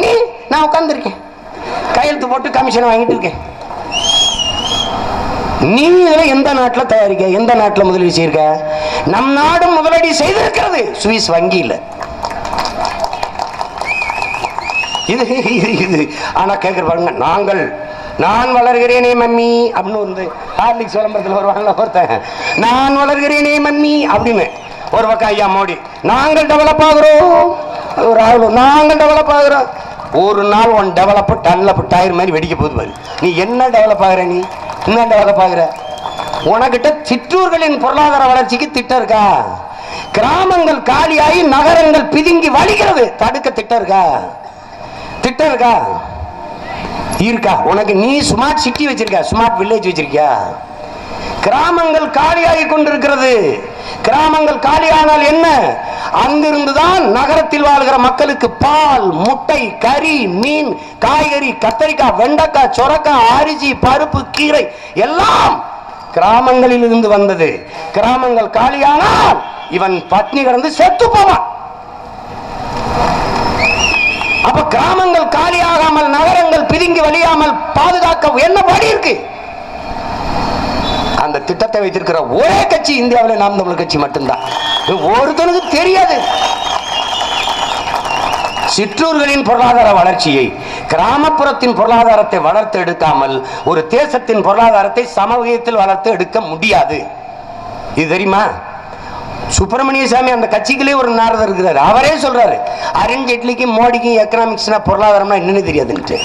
Speaker 2: நீ நான் உட்கார்ந்துருக்கேன், கையெழுத்து போட்டு கமிஷன் வாங்கிட்டு இருக்கேன். நீ இதுல எந்த நாட்டில் தயாரிக்க, எந்த நாட்டில் முதலீடு செய்யிருக்க? நம் நாடு முதலீடு செய்திருக்கிறது, சுவிஸ் வங்கியில். இது இது இது ஆனா கேட்கிற பாருங்க, நான் வளர்கிறேனே மம்மி அப்படின்னு வந்து ஹார்லிக்ஸ் விளம்பரத்தில் வருவாங்க ஒருத்தன், நான் வளர்கிறேனே மம்மி அப்படின்னு. ஒரு பக்கம் ஐயா மோடி, நாங்கள் டெவலப் ஆகிறோம், ராகுல் நாங்கள் டெவலப் ஆகிறோம். ஒரு நாள் ஒன் டெவலப் டன்ல டயர் மாதிரி வெடிக்க போகுது பாரு. நீ என்ன டெவலப் ஆகிற? நீ என்ன டெவலப் ஆகிற? உனக்கிட்ட சிற்றூர்களின் பொருளாதார வளர்ச்சிக்கு திட்டம் இருக்கா? கிராமங்கள் காலியாகி நகரங்கள் பிதுங்கி வலிக்கிறது, தடுக்க திட்டம் இருக்கா? திட்டம் இருக்கா? இருக்கா? உனக்கு நீ ஸ்மார்ட் சிட்டி வச்சிருக்க, ஸ்மார்ட் வில்லேஜ் வச்சிருக்கியா? கிராமங்கள் காலியாகி கொண்டிருக்கிறது. கிராமங்கள் காலியானால் என்ன? அங்கிருந்துதான் நகரத்தில் வாழ்கிற மக்களுக்கு பால், முட்டை, கறி, மீன், காய்கறி, கத்தரிக்காய், வெண்டைக்காய், சொரக்காய், அரிசி, பருப்பு, கீரை எல்லாம் கிராமங்களில் இருந்து வந்தது. கிராமங்கள் காலியானால் இவன் பட்னி கிடந்து செத்து போவான். அப்ப கிராமங்கள் காலியாகாமல் நகரங்கள் பிதுங்கி வழியாமல் பாதுகாக்க என்ன வழி இருக்கு? அந்த திட்டத்தை வைத்திருக்கிற ஒரே கட்சி இந்தியாவில் நாம் தமிழர் கட்சி மட்டும்தான். ஒருத்தனுக்கு தெரியாது. சிற்றூர்களின் பொருளாதார வளர்ச்சியை, கிராமப்புறத்தின் பொருளாதாரத்தை வளர்த்து எடுக்காமல் ஒரு தேசத்தின் பொருளாதாரத்தை சமவெளியில் வளர்த்து எடுக்க முடியாது. இது தெரியுமா? சுப்பிரமணிய சாமி அந்த கட்சிகளே ஒரு நாரதர் இருக்கிறார், அவரே சொல்றாரு, அருண் ஜேட்லிக்கும் மோடிக்கும் எக்கனாமிக்ஸ்னா பொருளாதாரம்னா என்னன்னு தெரியாதுன்ட்டு.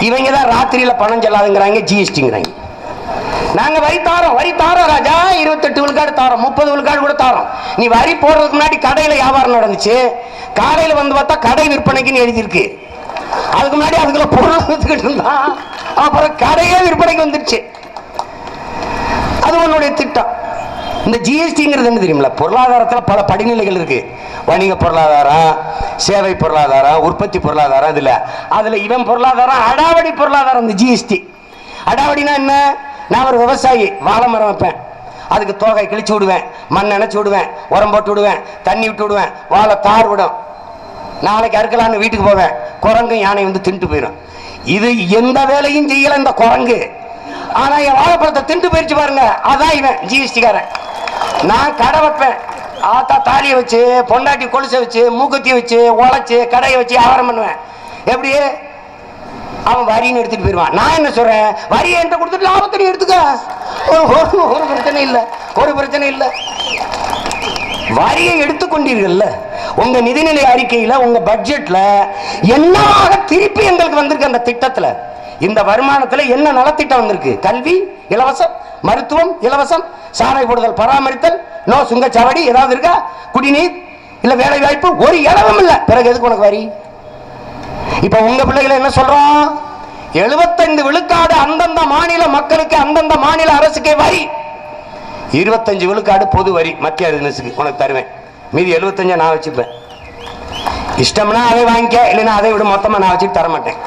Speaker 2: இவங்க தான் ராத்திரியில பணம் செல்லாதுங்கிறாங்க, ஜிஎஸ்டிங்கிறாங்க. நாங்க வரி தாரோம் ராஜா, 28 விழுக்காடு தாரோம், 30 விழுக்காடு கூட தாரோம். நீ வரி போடுறதுக்கு முன்னாடி கடையில வியாபாரம் நடந்துச்சு, காலையில வந்து பார்த்தா கடை விற்பனைக்குன்னு எழுதியிருக்கு. அதுக்கு முன்னாடி அதுக்குள்ள பொருள் வித்துக்கிட்டு இருந்தான், அப்புறம் கடையே விற்பனைக்கு வந்துருச்சு. அது உன்னுடைய திட்டம். இந்த ஜிஎஸ்டிங்கிறது என்ன தெரியுமில்ல? பொருளாதாரத்தில் பல படிநிலைகள் இருக்கு. வணிக பொருளாதாரம், சேவை பொருளாதாரம், உற்பத்தி பொருளாதாரம். அதுல இவன் பொருளாதாரம் அடாவடி பொருளாதாரம். இந்த ஜிஎஸ்டி அடாவடினா என்ன? நான் ஒரு விவசாயி, வாழை மரம் வைப்பேன், அதுக்கு தோகை கிழிச்சு விடுவேன், மண் நினைச்சு விடுவேன், உரம் போட்டு விடுவேன், தண்ணி விட்டு விடுவேன், வாழை தார் விடும். நாளைக்கு அறுக்கலான்னு வீட்டுக்கு போவேன், குரங்கு யானை வந்து தின்ட்டு போயிடும். இது எந்த வேலையும் செய்யல இந்த குரங்கு. ஆனா என் வாழைப்பழத்தை தின்ட்டு போயிடுச்சு பாருங்க, அதான் இவன் ஜிஎஸ்டிக்காரன். நான் கடை வைப்பேன், ஆத்தா தாலியை வச்சு, பொண்டாட்டி கொலுசை வச்சு, மூக்கத்தியை வச்சு, உழைச்சு, கடையை வச்சு வியாபாரம் பண்ணுவேன். எப்படி? அவன் வரின்னு எடுத்துட்டு போயிடுவான். நான் என்ன சொல்றேன், வரியை என்கிட்ட கொடுத்துட்டு லாபத்தை எடுத்துக்க, ஒரு பிரச்சனை இல்லை, ஒரு பிரச்சனை இல்லை. வரியை எடுத்துக்கொண்டீர்கள்ல, உங்க நிதிநிலை அறிக்கையில, உங்க பட்ஜெட்ல என்னவாக திருப்பி எங்களுக்கு வந்திருக்கு? அந்த திட்டத்துல, இந்த வருமானத்துல என்ன நலத்திட்டம் வந்திருக்கு? கல்வி இலவசம், மருத்துவம் இலவசம், சாலை போடுதல், பராமரித்தல், நோ சுங்கச்சாவடி ஏதாவது இருக்கா? குடிநீர் இல்ல வேலை வாய்ப்பு ஒரு இலவம் இல்ல. பிறகு எதுக்கு உனக்கு வரி? இப்ப உங்க பிள்ளைகளை என்ன சொல்றோம்? 75 விழுக்காடு அந்தந்த மாநில மக்களுக்கு, அந்தந்த மாநில அரசுக்கே வரி. 25 விழுக்காடு பொது வரி மத்திய அரசுக்கு உனக்கு தருவேன். மீதி 75 நான் வச்சுப்பேன். இஷ்டம்னா அதை வாங்கிக்க, இல்லைன்னா அதை விட மொத்தமா நான் வச்சுட்டு தர மாட்டேன்.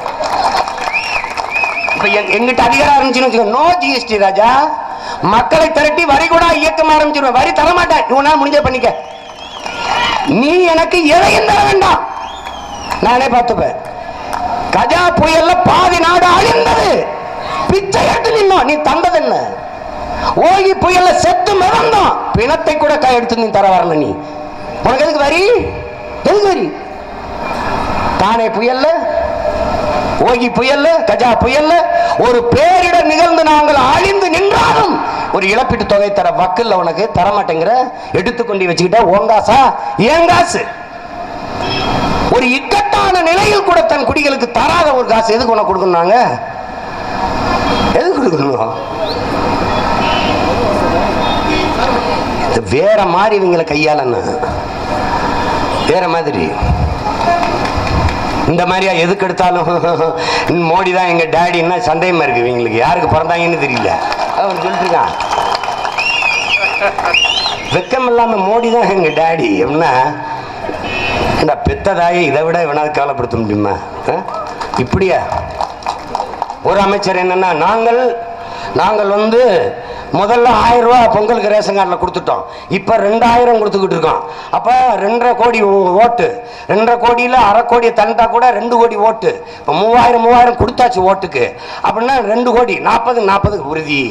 Speaker 2: இப்ப எங்கிட்ட அதிகாரம் இருந்துச்சுன்னு வச்சுக்கோ, நோ ஜிஎஸ்டி ராஜா. மக்களை திரட்டி வரி கூட இயக்கம் ஆரம்பிச்சிருவேன். வரி தர மாட்டேன், இவனால முடிஞ்ச பண்ணிக்க. நீ எனக்கு எதையும் தர வேண்டாம், நானே பார்த்துப்பேன். கஜா புயல்ல பாதி நாடு அழிந்தது, பிச்சை எடுத்து நின்னோம். நீ தந்தது என்ன? ஓகி புயல்ல செத்து மிதந்தோம், பிணத்தை கூட எடுத்து நீ தர வரல. நீ உனக்கு எதுக்கு வரி? எதுக்கு வரி? தானே புயல்ல, ஓகி புயல்ல, கஜா புயல்ல ஒரு பேரிடர் நிகழ்ந்து நாங்கள் அழிந்து நின்றாலும் ஒரு இழப்பீட்டு தொகை தர வக்கில்ல உனக்கு தர மாட்டேங்கிற. எடுத்துக்கொண்டு வச்சுக்கிட்ட ஓங்காசா ஏங்காசு. ஒரு இக்கட்டான நிலையில் கூட தன் குடிகளுக்கு தராத ஒரு காசு எதுக்கு உனக்கு கொடுக்கணும்? எதுக்கு கொடுக்கணும்? வேற மாதிரி இவங்களை கையாளன்னு வேற மாதிரி. இந்த மாதிரியா எதுக்கு எடுத்தாலும் மோடி தான் எங்க டேடின்னா சந்தேகமா இருக்கு இவங்களுக்கு. யாருக்கு பிறந்தாங்கன்னு தெரியல. அவன் சொல்லிட்டு இருக்கான், வெக்கம் இல்லாம மோடி தான் எங்க டேடி அப்படின்னா, இந்த பெத்ததாயை இதை விட இவனாவது கவலைப்படுத்த முடியுமா? இப்படியா? ஒரு அமைச்சர் என்னன்னா, நாங்கள் முதல்ல 1000 ரூபாய் பொங்கலுக்கு ரேஷன் கார்டில் கொடுத்துட்டோம், இப்போ 2000 கொடுத்துக்கிட்டு இருக்கோம். அப்போ 2.5 கோடி ஓட்டு, 2.5 கோடியில் அரை கோடியை தண்டா கூட 2 கோடி ஓட்டு. இப்போ 3000 கொடுத்தாச்சு ஓட்டுக்கு. அப்படின்னா 2 கோடி 40 உறுதி.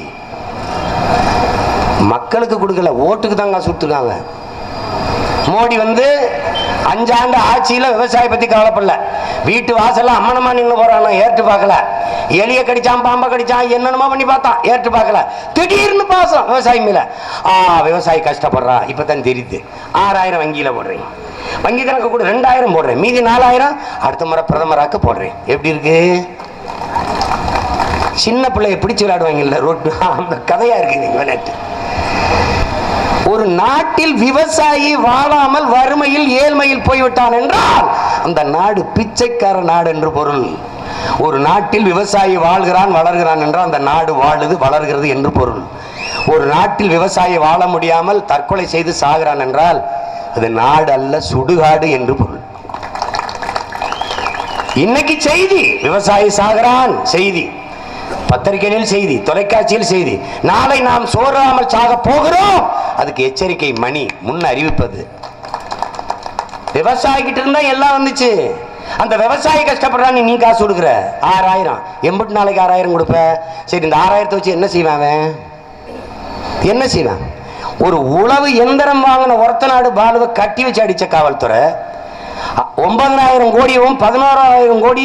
Speaker 2: மக்களுக்கு கொடுக்கல, ஓட்டுக்கு தான் காசு கொடுத்துருக்காங்க. மோடி 5 ஆண்டு ஆட்சியில விவசாய பத்தி கவலைப்படல. வீட்டு வாசல்ல அம்மனமா நின்று போறான், ஏற்று பார்க்கல. எலிய கடிச்சான், பாம்பை கடிச்சான், என்னென்னமா பண்ணி பார்த்தான், ஏற்று பார்க்கல. திடீர்னு பாசம் விவசாயி மேல. விவசாயி கஷ்டப்படுறான், இப்பதான் தெரியுது. 6000 வங்கியில போடுறேன், வங்கி கணக்கு கூட 2000 போடுறேன், மீதி 4000 அடுத்த முறை பிரதமராக்கு போடுறேன். எப்படி இருக்கு? சின்ன பிள்ளைய பிடிச்சு விளையாடுவாங்கல்ல ரோட்டு, அந்த கதையா இருக்கு விளையாட்டு. ஒரு நாட்டில் விவசாயி வாழாமல் வறுமையில் ஏழ்மையில் போய்விட்டான் என்றால் அந்த நாடு பிச்சைக்கார நாடு என்று பொருள். ஒரு நாட்டில் விவசாயி வாழ்கிறான் வளர்கிறான் என்றால் அந்த நாடு வாழுது வளர்கிறது என்று பொருள். ஒரு நாட்டில் விவசாயி வாழ முடியாமல் தற்கொலை செய்து சாகிறான் என்றால் அது நாடு அல்ல, சுடுகாடு என்று பொருள். இன்னைக்கு செய்தி விவசாயி சாகிறான், செய்தி பத்திரிகையில் செய்தி, தொலைக்காட்சியில் செய்தி. நாளை நாம் சோறாமல் சாக போகிறோம், அதுக்கு எச்சரிக்கை மணி, முன் அறிவிப்பது. விவசாயி கிட்ட இருந்தா எல்லாம் வந்துச்சு. அந்த விவசாயி கஷ்டப்படுறான், நீ காசு கொடுக்குற 6000, எம்பிட்டு நாளைக்கு 6000 கொடுப்ப. சரி, இந்த 6000 வச்சு என்ன செய்வான்? என்ன செய்வான்? ஒரு உழவு எந்திரம் வாங்கின ஒருத்த நாடு பாலுவை கட்டி வச்சு அடிச்ச காவல்துறை 9000 கோடியும் 11,000 கோடி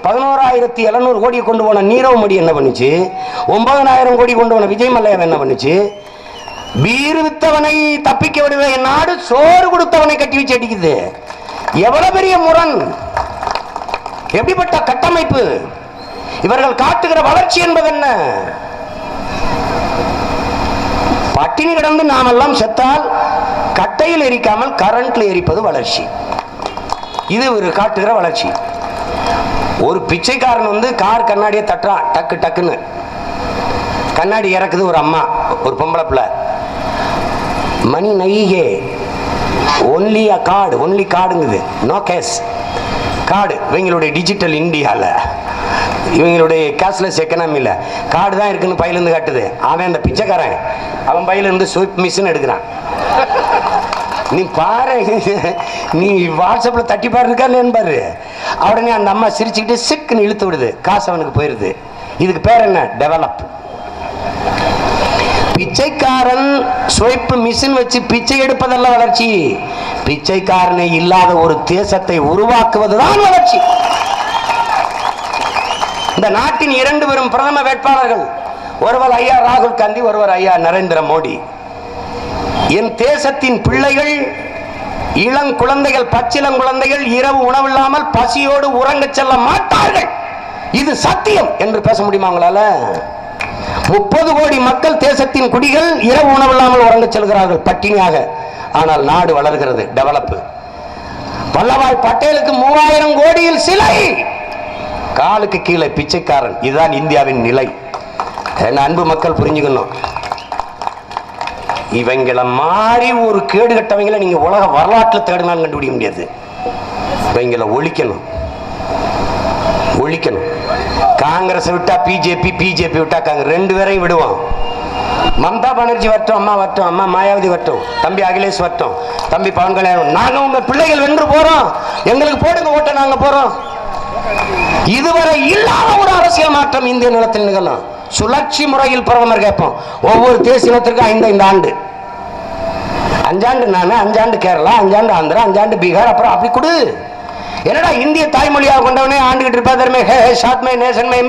Speaker 2: 11,700 கோடியை கொண்டு போன நீரவ் மோடி என்ன பண்ணுச்சு? 9000 கோடி கொண்டு போன விஜய் மல்லையா என்ன பண்ணுச்சு? பீர் வித்தவனை தப்பிக்க விடுவ நாடு சோறு கொடுத்தவனை கட்டி வச்சு அடிக்குது. எவ்வளவு பெரிய முரண், எப்படிப்பட்ட கட்டமைப்பு! இவர்கள் காட்டுகிற வளர்ச்சி என்பது என்ன? பட்டினி கிடந்து நாமெல்லாம் செத்தால் கட்டையில் எரிக்காமல் கரண்ட்ல எரிப்பது வளர்ச்சி. இது ஒரு காட்டுகிற வளர்ச்சி. ஒரு பிச்சைக்காரன் கார் கண்ணாடியை தட்டுறான், டக்கு டக்குன்னு கண்ணாடி இறக்குது. ஒரு அம்மா, ஒரு பொம்பளை பிள்ளை, மணி நைகே ஒன்லி அ கார்டு, ஒன்லி கார்டுங்குது, நோ கேஷ் கார்டு. இவங்களுடைய டிஜிட்டல் இந்தியாவில், இவங்களுடைய கேஷ்லெஸ் எக்கனாமியில் கார்டு தான் இருக்குன்னு பையிலிருந்து காட்டுது. அவன் அந்த பிச்சைக்காரன் அவன் பையிலிருந்து ஸ்விப் மிஷின் எடுக்கிறான். நீ பாரு, நீ வாட்ஸ்அப்ல தட்டி பாருக்கான்னு பாரு. உடனே அந்த அம்மா சிரிச்சுக்கிட்டு சிக்குன்னு இழுத்து விடுது, காசு அவனுக்கு போயிருது. இதுக்கு பேர் என்ன? டெவலப். பிச்சைக்காரன் ஸ்வைப் மிஷின் வச்சு பிச்சை எடுப்பதல்ல வளர்ச்சி, பிச்சைக்காரனை இல்லாத ஒரு தேசத்தை உருவாக்குவதுதான் வளர்ச்சி. இந்த நாட்டின் 2 பேரும் பிரதம வேட்பாளர்கள், ஒருவர் ஐயா ராகுல் காந்தி, ஒருவர் ஐயா நரேந்திர மோடி. என் தேசத்தின் பிள்ளைகள், இளங்குழந்தைகள், பச்சிளங்குழந்தைகள் இரவு உணவில்லாமல் பசியோடு உறங்க செல்ல மாட்டார்கள், இது சத்தியம் என்று பேச முடியுமா உங்களால? 30 கோடி மக்கள் தேசத்தின் குடிகள் இரவு உணவில்லாமல் உறங்க செல்கிறார்கள் பட்டினியாக. ஆனால் நாடு வளர்கிறது, டெவலப். வல்லபாய் பட்டேலுக்கு 3000 கோடியில் சிலை, காலுக்கு கீழே பிச்சைக்காரன். இதுதான் இந்தியாவின் நிலை. என் அன்பு மக்கள் புரிஞ்சுக்கணும். இவங்களை மாறி ஒரு கேடு கட்டவங்களை நீங்க உலக வரலாற்றில் தேடினாலும் கண்டுபிடிக்க முடியாது. இவங்களை ஒழிக்கணும். காங்கிரஸ் விட்டா பிஜேபி, பிஜேபி விட்டா காங்கிரஸ், ரெண்டு பேரையும் விடுவோம். மம்தா பானர்ஜி வரட்டும், அம்மா மாயாவதி வரட்டும், தம்பி அகிலேஷ் வரட்டும், தம்பி பவன் கல்யாணம், நாங்க உங்க பிள்ளைகள் வென்று போறோம், எங்களுக்கு போடுங்க ஓட்ட, நாங்க போறோம். இதுவரை இல்லாத ஒரு அரசியல் மாற்றம் இந்திய நிலத்தில் நிகழும். சுழற்சி முறையில் பிரதமர் கேட்போம். ஒவ்வொரு தேசிய இனத்திற்கும் 5 ஆண்டு, 5 ஆண்டு நானு, 5 ஆண்டு கேரளா, 5 ஆண்டு ஆந்திரா, 5 ஆண்டு பீகார், அப்புறம் அப்படி கொடு. என்னடா இந்திய தாய்மொழியாக கொண்டவனே ஆண்டுகிட்டு இருப்பா தருமே, ஷாத்மே நேசன்மே,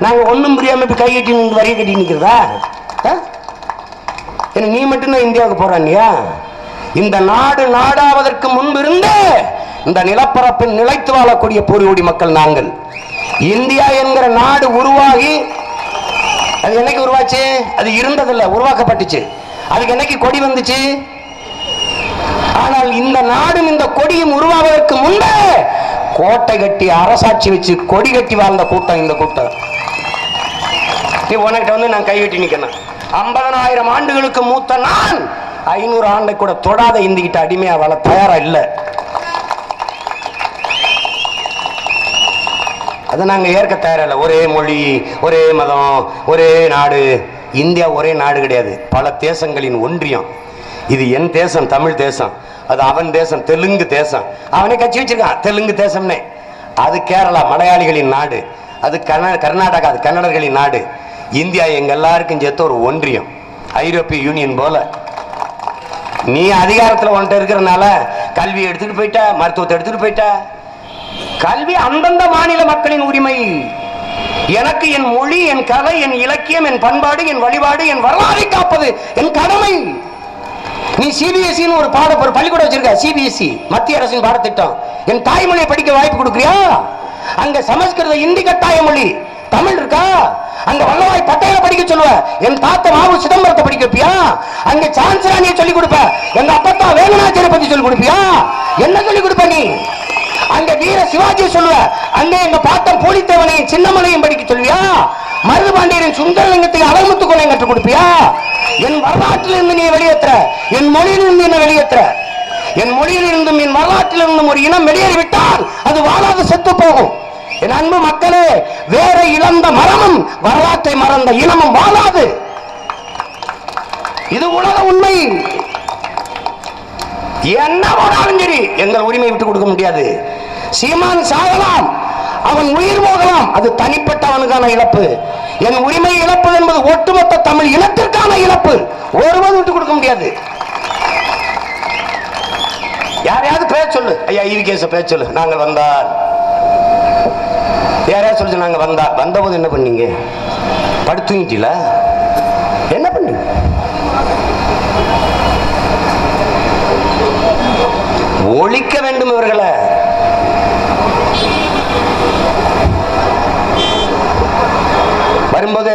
Speaker 2: நாங்க ஒன்னும் புரியாம இப்ப கை கட்டி வரிய கட்டி நிக்கிறதா? நீ மட்டும்தான் இந்தியாவுக்கு போறானியா? இந்த நாடு நாடாவதற்கு முன்பு இருந்தே இந்த நிலப்பரப்பில் நிலைத்து வாழக்கூடிய பூர்வீக மக்கள் நாங்கள். இந்தியா என்கிற நாடு உருவாகி அது என்னைக்கு உருவாச்சு? அது இருந்ததில்லை, உருவாக்கப்பட்டுச்சு. அதுக்கு என்னைக்கு கொடி வந்துச்சு? ஆனால் இந்த நாடும் இந்த கொடியும் உருவாவதற்கு முன்பே கோட்டை கட்டி அரசாட்சி வச்சு கொடி கட்டி வாழ்ந்த கூட்டம் இந்த கூட்டம். நீ உனக்கிட்ட வந்து நான் கைகட்டி நிக்கணும். 50,000 ஆண்டுகளுக்கு மூத்த நான் 500 ஆண்டை கூட தொடாத இந்திக்கிட்ட அடிமையா வாழ தயாரா இல்லை. அதை நாங்க ஏற்க தயாரில்லை. ஒரே மொழி, ஒரே மதம், ஒரே நாடு. இந்தியா ஒரே நாடு கிடையாது, பல தேசங்களின் ஒன்றியம். இது என் தேசம், தமிழ் தேசம். அது அவன் தேசம், தெலுங்கு தேசம். அவனே கட்சி வச்சிருக்கான் தெலுங்கு தேசம்னே. அது கேரளா, மலையாளிகளின் நாடு. அது கர்நாடகா, அது கன்னடர்களின் நாடு. இந்தியா எங்க எல்லாருக்கும் சேர்த்து ஒரு ஒன்றியம், ஐரோப்பிய யூனியன் போல. நீ அதிகாரத்தில் ஒன்றை இருக்கிறனால கல்வி எடுத்துட்டு போயிட்ட, மருத்துவத்தை எடுத்துட்டு போயிட்ட. கல்வி அந்தந்த மாநில மக்களின் உரிமை. எனக்கு என் மொழி, என் கலை, என் இலக்கியம், என் பண்பாடு, என் வழிபாடு, என் வரலாறை காப்பது என் கடமை. நீ சிபிஎஸ்இ ஒரு பள்ளிக்கூடம் வச்சிருக்க, சிபிஎஸ்இ மத்திய அரசின் பாடத்திட்டம். என் தாய்மொழியை படிக்க வாய்ப்பு கொடுக்குறியா? அங்க சமஸ்கிருத, இந்தி கட்டாய மொழி. தமிழ் இருக்கா? அங்க வல்லபாய் பட்டேல படிக்க சொல்லுவ. என் தாத்தா மாவு சிதம்பரத்தை படிக்க வைப்பியா? அங்க சான்சராணியை சொல்லிக் கொடுப்ப. எங்க அப்பத்தா வேலுநாச்சியரை பத்தி சொல்லிக் கொடுப்பியா? என்ன சொல்லிக் கொடுப்ப நீ? அங்க வீர சிவாஜியை சொல்லுவ. அங்க எங்க பாட்டம் பூலித்தேவனையும் சின்னமலையும் படிக்க சொல்வியா? மருதுபாண்டியரின் சுந்தரலிங்கத்தை அழகுமுத்து கொலையும் கற்றுக் கொடுப்பியா? என் வரலாற்றில் இருந்து நீ வெளியேற்ற, என் மொழியிலிருந்து என்ன வெளியேற்ற? என் மொழியிலிருந்தும் என் வரலாற்றிலிருந்தும் ஒரு இனம் வெளியேறிவிட்டால் அது வாழாது செத்து போகும். என் அன்பு மக்களே, வேற இழந்த மரமும் வரலாற்றை மறந்த இனமும் வாழாது. இது உலக உண்மை. என்ன போனாலும் சரி எங்கள் உரிமை விட்டு கொடுக்க முடியாது. சீமான் சாகலாம், அவன் உயிர் போகலாம், அது தனிப்பட்டவனுக்கான இழப்பு. என் உரிமை இழப்பு என்பது ஒட்டுமொத்த தமிழ் இனத்திற்கான இழப்பு. ஒருவரும் விட்டு கொடுக்க முடியாது. யாரையாவது பேச சொல்லு, ஐயா ஈவிகேச பேச சொல்லு. நாங்கள் வந்தால் யாரையா சொல்லு, நாங்க வந்தபோது என்ன பண்ணீங்க? படுத்துங்கிட்டீல, என்ன பண்ணீங்க? ஒழிக்க வேண்டும் இவர்களை. வரும்போது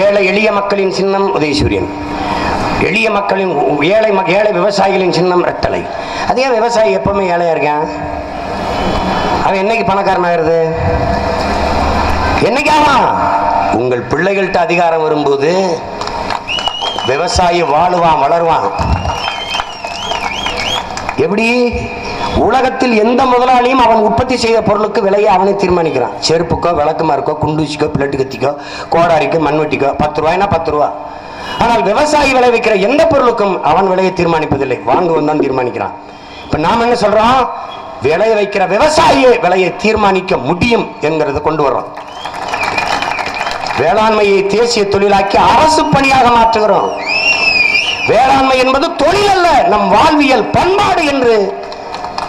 Speaker 2: ஏழை எளிய மக்களின் சின்னம் உதயசூரியன், எளிய மக்களின் ஏழை விவசாயிகளின் சின்னம் ரெட்டலை. அதே விவசாயி எப்பவுமே ஏழையா இருக்கான். அவன் என்னைக்கு பணக்காரன் ஆகிறது? என்னைக்காமா? உங்கள் பிள்ளைகள்கிட்ட அதிகாரம் வரும்போது விவசாயி வாழுவான், வளருவான். எப்படி? உலகத்தில் எந்த முதலாளியும் அவன் உற்பத்தி செய்த பொருளுக்கு விலையை அவனை தீர்மானிக்கிறான். செருப்புக்கோ, விளக்குமாருக்கோ, குண்டூசிக்கோ, பிளட்டு கத்திக்கோ, கோடாரிக்கோ, மண்வெட்டிக்கோ 10 ரூபாய்னா 10 ரூபா. ஆனால் விவசாயி விளைவிக்கிற எந்த பொருளுக்கும் அவன் விலையை தீர்மானிப்பதில்லை, வாங்குவன் தான் தீர்மானிக்கிறான். இப்ப நாம என்ன சொல்றோம்? விளைய வைக்கிற விவசாயியை விலையை தீர்மானிக்க முடியும் என்கிறத கொண்டு வர்றோம். வேளாண்மையை தேசிய தொழிலாக்கி அரசு பணியாக மாற்றுகிறோம். வேளாண்மை என்பது தொழில் அல்ல, நம் வாழ்வியல் பண்பாடு என்று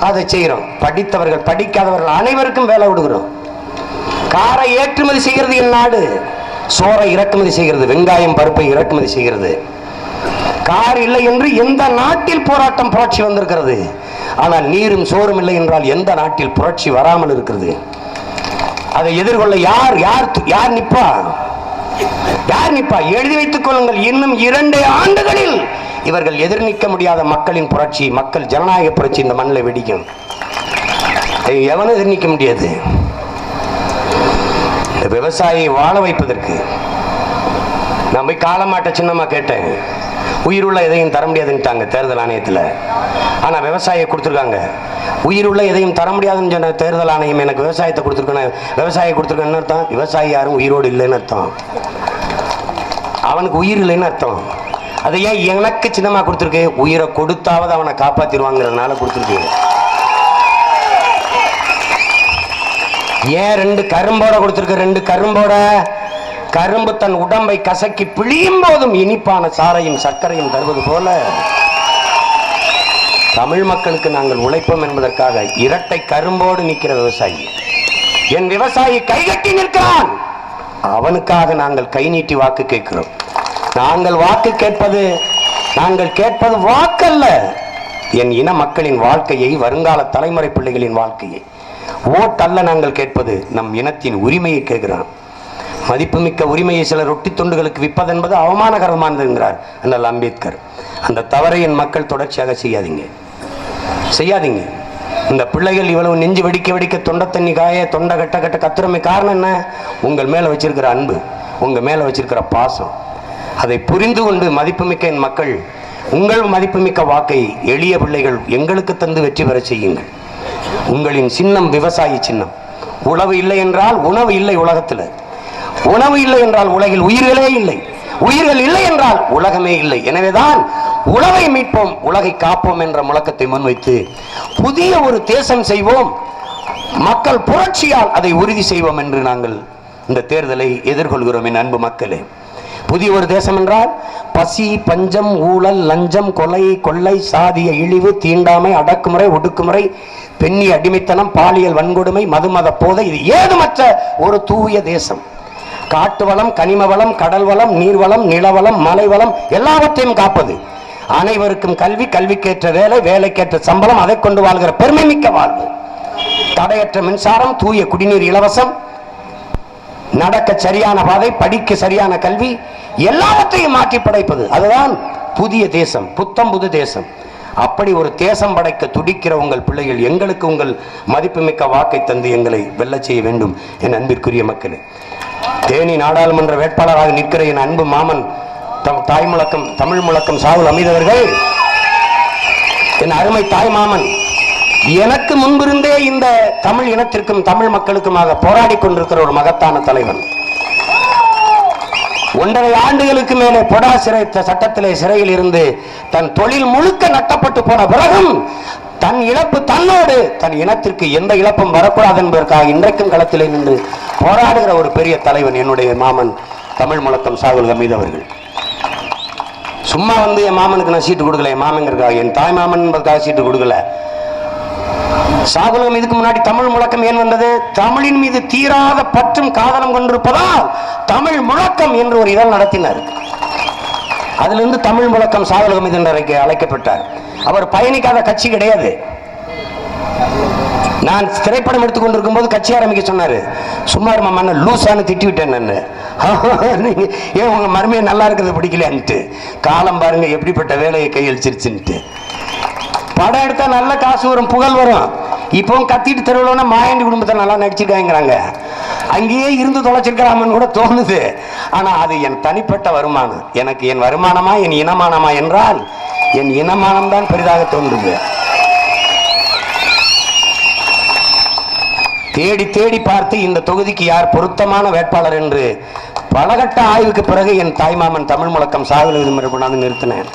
Speaker 2: அதை செய்கிறோம். படித்தவர்கள் படிக்காதவர்கள் அனைவருக்கும் வேலை விடுகிறோம். காரை ஏற்றுமதி செய்கிறது என் நாடு, சோறை இறக்குமதி செய்கிறது, வெங்காயம் பருப்பை இறக்குமதி செய்கிறது. கார் இல்லை என்று எந்த நாட்டில் போராட்டம் புரட்சி வந்திருக்கிறது. ஆனால் நீரும் சோறும் இல்லை என்றால் எந்த நாட்டில் புரட்சி வராமல் இருக்கிறது. அதை எதிர்கொள்ள யார் யார் யார் நிப்பா? யார் நிப்பா? எழுதி வைத்துக் கொள்ளுங்கள். இன்னும் 2 ஆண்டுகளில் இவர்கள் எதிர் நிற்க முடியாத மக்களின் புரட்சி, மக்கள் ஜனநாயக புரட்சி இந்த மண்ணில் வெடிக்கும். எவனும் எதிர் நிற்க முடியாது. இந்த விவசாயியை வாழ வைப்பதற்கு நான் போய் காலமாட்ட சின்னமா கேட்டேன். உயிருள்ள எதையும் தர முடியாதுன்ட்டாங்க தேர்தல் ஆணையத்தில். ஆனால் விவசாயியை கொடுத்துருக்காங்க. உயிருள்ள எதையும் தர முடியாதுன்னு சொன்ன தேர்தல் ஆணையம் எனக்கு விவசாயத்தை கொடுத்துருக்கேன். விவசாயியை கொடுத்துருக்கேன்னு அர்த்தம் விவசாயி யாரும் உயிரோடு இல்லைன்னு அர்த்தம். அவனுக்கு உயிர் இல்லைன்னு அர்த்தம். அதை ஏன் எனக்கு சின்னமா கொடுத்துருக்கு? உயிரை கொடுத்தாவது அவனை காப்பாத்திடுவாங்கிறதுனால கொடுத்துருக்கு. ஏன் 2 கரும்போட கொடுத்துருக்கு? 2 கரும்போட கரும்பு தன் உடம்பை கசக்கி பிழியும் போதும் இனிப்பான சாரையும் சர்க்கரையும் தருவது போல தமிழ் மக்களுக்கு நாங்கள் உழைப்போம் என்பதற்காக இரட்டை கரும்போடு நிற்கிற விவசாயி. என் விவசாயி கைகட்டி நிற்கிறான். அவனுக்காக நாங்கள் கை நீட்டி வாக்கு கேட்கிறோம். நாங்கள் கேட்பது வாக்கல்ல, என் இன மக்களின் வாழ்க்கையை, வருங்கால தலைமுறை பிள்ளைகளின் வாழ்க்கையை. ஓட்டல்ல நாங்கள் கேட்பது நம் இனத்தின் உரிமையை கேட்கிறான். மதிப்புமிக்க உரிமையை சில ரொட்டி துண்டுகளுக்கு விற்பது என்பது அவமானகரமானது என்கிறார் அண்ணல் அம்பேத்கர். அந்த தவறை என் மக்கள் தொடர்ச்சியாக செய்யாதீங்க. இந்த பிள்ளைகள் இவ்வளவு நெஞ்சு வெடிக்க வெடிக்க தொண்டை தண்ணி காய தொண்டை கட்ட கட்ட கத்துறமை காரணம் என்ன? உங்கள் மேல வச்சிருக்கிற அன்பு, உங்க மேல வச்சிருக்கிற பாசம். அதை புரிந்து கொண்டு மதிப்புமிக்க என் மக்கள் உங்கள் மதிப்புமிக்க வாக்கை எளிய பிள்ளைகள் எங்களுக்கு தந்து வெற்றி பெற செய்யுங்கள். உங்களின் சின்னம் விவசாயி சின்னம். உழவு இல்லை என்றால் உணவு இல்லை உலகத்தில். உணவு இல்லை என்றால் உலகில் உயிர்களே இல்லை. உயிர்கள் இல்லை என்றால் உலகமே இல்லை. எனவேதான் உலகை மீட்போம், உலகை காப்போம் என்ற முழக்கத்தை முன்வைத்து புதிய ஒரு தேசம் செய்வோம், மக்கள் புரட்சியால் அதை உறுதி செய்வோம் என்று நாங்கள் இந்த தேர்தலை எதிர்கொள்கிறோம். என் அன்பு மக்களே, புதிய ஒரு தேசம் என்றால் பசி, பஞ்சம், ஊழல், லஞ்சம், கொலை, கொள்ளை, சாதிய இழிவு, தீண்டாமை, அடக்குமுறை, ஒடுக்குமுறை, பெண்ணி அடிமைத்தனம், பாலியல் வன்கொடுமை, மதுமத போதை, இது ஏதுமற்ற ஒரு தூய தேசம். காட்டு வளம், கனிம வளம், கடல் வளம், நீர்வளம், நிலவளம், மலை வளம் எல்லாவற்றையும் காப்பது. அனைவருக்கும் கல்வி, கல்விக்கேற்ற வேலை, வேலைக்கேற்ற சம்பளம், அதை கொண்டு வாழ்கிற பெருமை மிக்க வாழ்வு. தடையற்ற மின்சாரம், தூய குடிநீர் இலவசம், நடக்க சரியான பாதை, படிக்க சரியான கல்வி, எல்லாவற்றையும் மாற்றி படைப்பது. அதுதான் புதிய தேசம், புத்தம் புது தேசம். அப்படி ஒரு தேசம் படைக்க துடிக்கிற உங்கள் பிள்ளைகள் எங்களுக்கு உங்கள் மதிப்புமிக்க வாக்கை தந்து எங்களை வெல்ல செய்ய வேண்டும். என் அன்பிற்குரிய மக்களே, தேனி நாடாளுமன்ற வேட்பாளராக நிற்கிற என் அன்பு மாமன் தமிழ் முழக்கம் சாகுல் ஹமீது அவர்கள், என் அருமை தாய் மாமன், எனக்கு முன்பிருந்தே இந்த தமிழ் இனத்திற்கும் தமிழ் மக்களுக்குமாக போராடி கொண்டிருக்கிற ஒரு மகத்தான தலைவன். 1.5 ஆண்டுகளுக்கு மேலே பொடா சிறை சட்டத்திலே சிறையில் இருந்து தன் தொழில் முழுக்க நட்டப்பட்டு போன பிறகும் தன் இழப்பு தன்னோடு, தன் இனத்திற்கு எந்த இழப்பும் வரக்கூடாது என்பதற்காக இன்றைக்கும் களத்திலே நின்று போராடுகிற ஒரு பெரிய தலைவன் என்னுடைய மாமன் தமிழ் முழக்கம் சாகுல் ஹமீது அவர்கள். சும்மா வந்து என் மாமனுக்கு நான் சீட்டு கொடுக்கல, என் மாமங்கிறதுக்காக, என் தாய் மாமன் என்பதற்காக சீட்டு கொடுக்கல. சாகுல் ஹமீதுக்கு முன்னாடி தமிழ் முழக்கம் ஏன் வந்தது? தமிழின் மீது தீராத பற்றும் காதலும் கொண்டிருப்பதால் தமிழ் முழக்கம் என்று ஒரு இதழ் நடத்தினார். அதிலிருந்து தமிழ் முழக்கம் சாகுல் ஹமீது என்று அழைக்கப்பட்டார். அவர் பயணிக்காத கட்சி கிடையாது. நான் திரைப்படம் எடுத்துக்கொண்டிருக்கும் போது கட்சி ஆரம்பிக்க சொன்னாரு. சும்மா மன்ன லூசான்னு திட்டி விட்டேன். நான் ஏன் உங்க மருமையை நல்லா இருக்கிறது பிடிக்கலன்ட்டு, காலம் பாருங்க எப்படிப்பட்ட வேலையை கையளிச்சிருச்சுன்ட்டு. படம் எடுத்தா நல்ல காசு வரும், புகழ் வரும். இப்பவும் கத்திட்டு தெருவுலன்னா மாயாண்டி குடும்பத்தை நல்லா நடிச்சிருக்காங்கிறாங்க. அங்கேயே இருந்து தொலைச்சிருக்கிறாமன்னு கூட தோணுது. ஆனா அது என் தனிப்பட்ட வருமானம். எனக்கு என் வருமானமா என் இனமானமா என்றால் என் இனமானம் தான் பெரிதாக தோன்றுது. தேடி தேடி பார்த்து இந்த தொகுதிக்கு யார் பொருத்தமான வேட்பாளர் என்று பலகட்ட ஆய்வுக்கு பிறகு என் தாய்மாமன் தமிழ் முழக்கம் சாகுல் ஹமீது கொண்டாந்து நிறுத்தினேன்.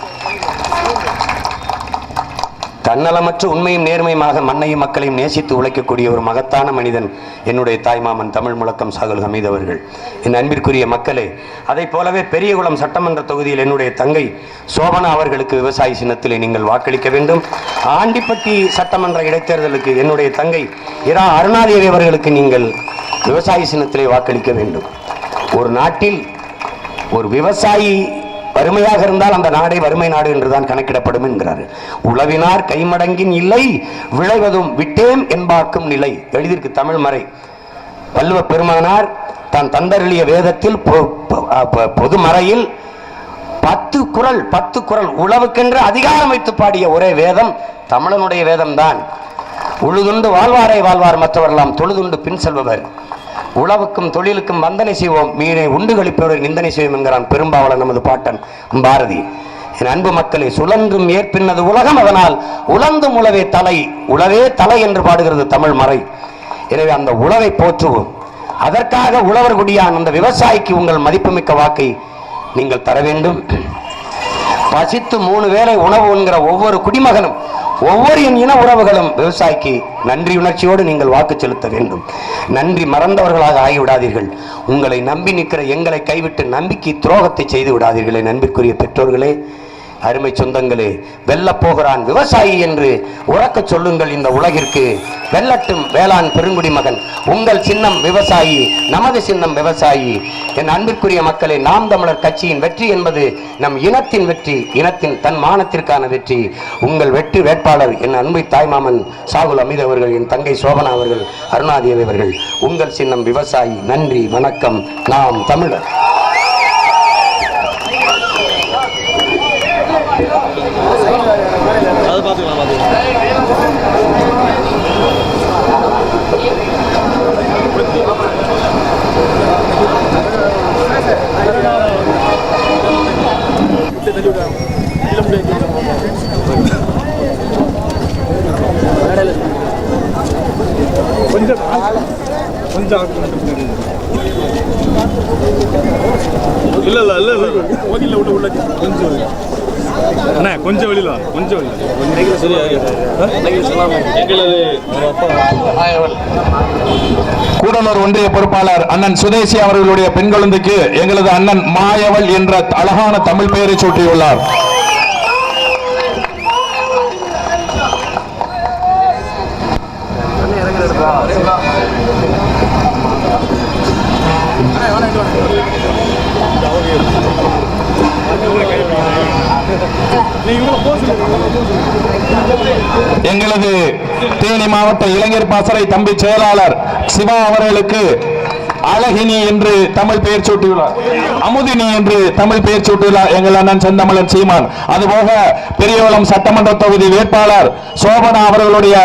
Speaker 2: தன்னலமற்ற உண்மையும் நேர்மையுமாக மண்ணையும் மக்களையும் நேசித்து உழைக்கக்கூடிய ஒரு மகத்தான மனிதன் என்னுடைய தாய்மாமன் தமிழ் முழக்கம் சாகுல் ஹமீது அவர்கள். என் அன்பிற்குரிய மக்களே, அதை போலவே பெரியகுளம் சட்டமன்ற தொகுதியில் என்னுடைய தங்கை சோபனா அவர்களுக்கு விவசாய சின்னத்திலே நீங்கள் வாக்களிக்க வேண்டும். ஆண்டிப்பட்டி சட்டமன்ற இடைத்தேர்தலுக்கு என்னுடைய தங்கை இரா அருணாதேவி அவர்களுக்கு நீங்கள் விவசாய சின்னத்திலே வாக்களிக்க வேண்டும். ஒரு நாட்டில் ஒரு விவசாயி வறுமையாக இருந்தால் அந்த நாடே வறுமை நாடு என்றுதான் கணக்கிடப்படும் என்கிறார். உழவினார் கைமடங்கின் இல்லை, விளைவதும் விட்டேம் என்பாக்கும் நிலை எழுதியிருக்கு தமிழ் மறை. வள்ளுவ பெருமானார் தான் தந்தருளிய வேதத்தில் பொது மறையில் 10 குறள் உழவுக்கென்று அதிகாரம் வைத்து பாடிய ஒரே வேதம் தமிழனுடைய வேதம் தான். உழுதுண்டு வாழ்வாரை வாழ்வார் மற்றவரெல்லாம் தொழுதுண்டு பின் செல்பவர். உழவுக்கும் தொழிலுக்கும் வந்தனை செய்வோம், மீனை உண்டு கழிப்பவரை நிந்தனை செய்வோம் என்கிறான் பெரும்பாவளன் நமது பாட்டன் பாரதி. என் அன்பு மக்களே, சுழன்றும் ஏற்பின்னது உலகம், அதனால் உழந்தும் உழவே தலை, உழவே தலை என்று பாடுகிறது தமிழ் மறை. எனவே அந்த உழவை போற்றுவோம். அதற்காக உழவர் குடியான் அந்த விவசாயிக்கு உங்கள் மதிப்புமிக்க வாக்கை நீங்கள் தர வேண்டும். பசித்து 3 வேளை உணவு என்கிற ஒவ்வொரு குடிமகனும், ஒவ்வொரு இன உறவுகளும் விவசாயிக்கு நன்றி உணர்ச்சியோடு நீங்கள் வாக்கு செலுத்த வேண்டும். நன்றி மறந்தவர்களாக ஆகிவிடாதீர்கள். உங்களை நம்பி நிற்கிற எங்களை கைவிட்டு நம்பிக்கை துரோகத்தை செய்து விடாதீர்களே. நம்பிக்குரிய பெற்றோர்களே, அருமை சொந்தங்களே, வெல்ல போகிறான் விவசாயி என்று உறக்க சொல்லுங்கள் இந்த உலகிற்கு. வெல்லட்டும் வேளாண் பெருங்குடி மகன். உங்கள் சின்னம் விவசாயி, நமது சின்னம் விவசாயி. என் அன்பிற்குரிய மக்களே, நாம் தமிழர் கட்சியின் வெற்றி என்பது நம் இனத்தின் வெற்றி, இனத்தின் தன் மானத்திற்கான வெற்றி. உங்கள் வெற்றி வேட்பாளர் என் அன்பை தாய்மாமன் சாகுல் அமீது அவர்கள், என் தங்கை சோபனா அவர்கள், அருணாதேவி அவர்கள். உங்கள் சின்னம் விவசாயி. நன்றி, வணக்கம். நாம் தமிழர்.
Speaker 3: கொஞ்சம் வெளியில கொஞ்சம்
Speaker 4: கூடலூர் ஒன்றிய பொறுப்பாளர் அண்ணன் சுதேசி அவர்களுடைய பெண் குழந்தைக்கு எங்களது அண்ணன் மாயவள் என்ற அழகான தமிழ் பெயரை சூட்டியுள்ளார். எங்களது தேனி மாவட்ட இளைஞர் பாசறை தம்பி செயலாளர் சிவா அவர்களுக்கு அழகினி என்று தமிழ் பெயர் சூட்டியுள்ளார், அமுதினி என்று தமிழ் பெயர் சூட்டியுள்ளார் எங்கள் அண்ணன் செந்தமிழன் சீமான். அதுபோக பெரியவளம் சட்டமன்ற தொகுதி வேட்பாளர் சோபனா அவர்களுடைய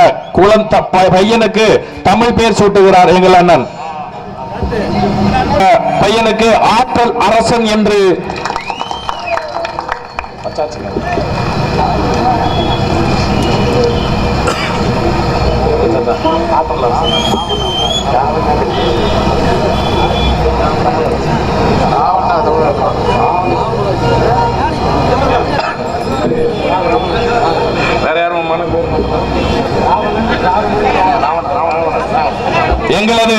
Speaker 4: பையனுக்கு தமிழ் பெயர் சூட்டுகிறார் எங்கள் அண்ணன். பையனுக்கு ஆற்றல் அரசன் என்று எங்களது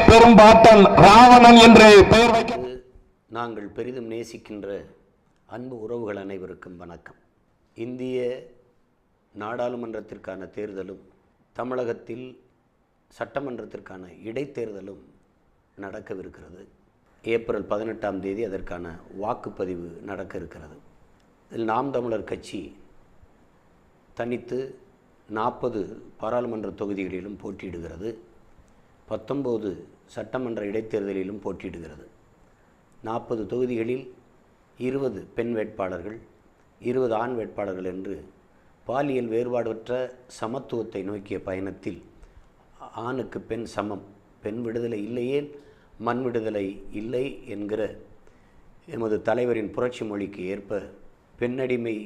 Speaker 4: பெரும்பாட்டன் ராவணன் என்று பெயர் வைக்க
Speaker 1: நாங்கள் பெரிதும் நேசிக்கின்ற அன்பு உறவுகள் அனைவருக்கும் வணக்கம். இந்திய நாடாளுமன்றத்திற்கான தேர்தலும் தமிழகத்தில் சட்டமன்றத்திற்கான இடைத்தேர்தலும் நடக்கவிருக்கிறது. ஏப்ரல் 18ஆம் தேதி அதற்கான வாக்குப்பதிவு நடக்க இருக்கிறது. இதில் நாம் தமிழர் கட்சி தனித்து 40 பாராளுமன்ற தொகுதிகளிலும் போட்டியிடுகிறது, 19 சட்டமன்ற இடைத்தேர்தலிலும் போட்டியிடுகிறது. 40 தொகுதிகளில் 20 பெண் வேட்பாளர்கள், 20 ஆண் வேட்பாளர்கள் என்று பாலியல் வேறுபாடற்ற சமத்துவத்தை நோக்கிய பயணத்தில் ஆணுக்கு பெண் சமம், பெண் விடுதலை இல்லையே மண் விடுதலை இல்லை என்கிற எமது தலைவரின் புரட்சி மொழிக்கு ஏற்ப பெண்ணடிமை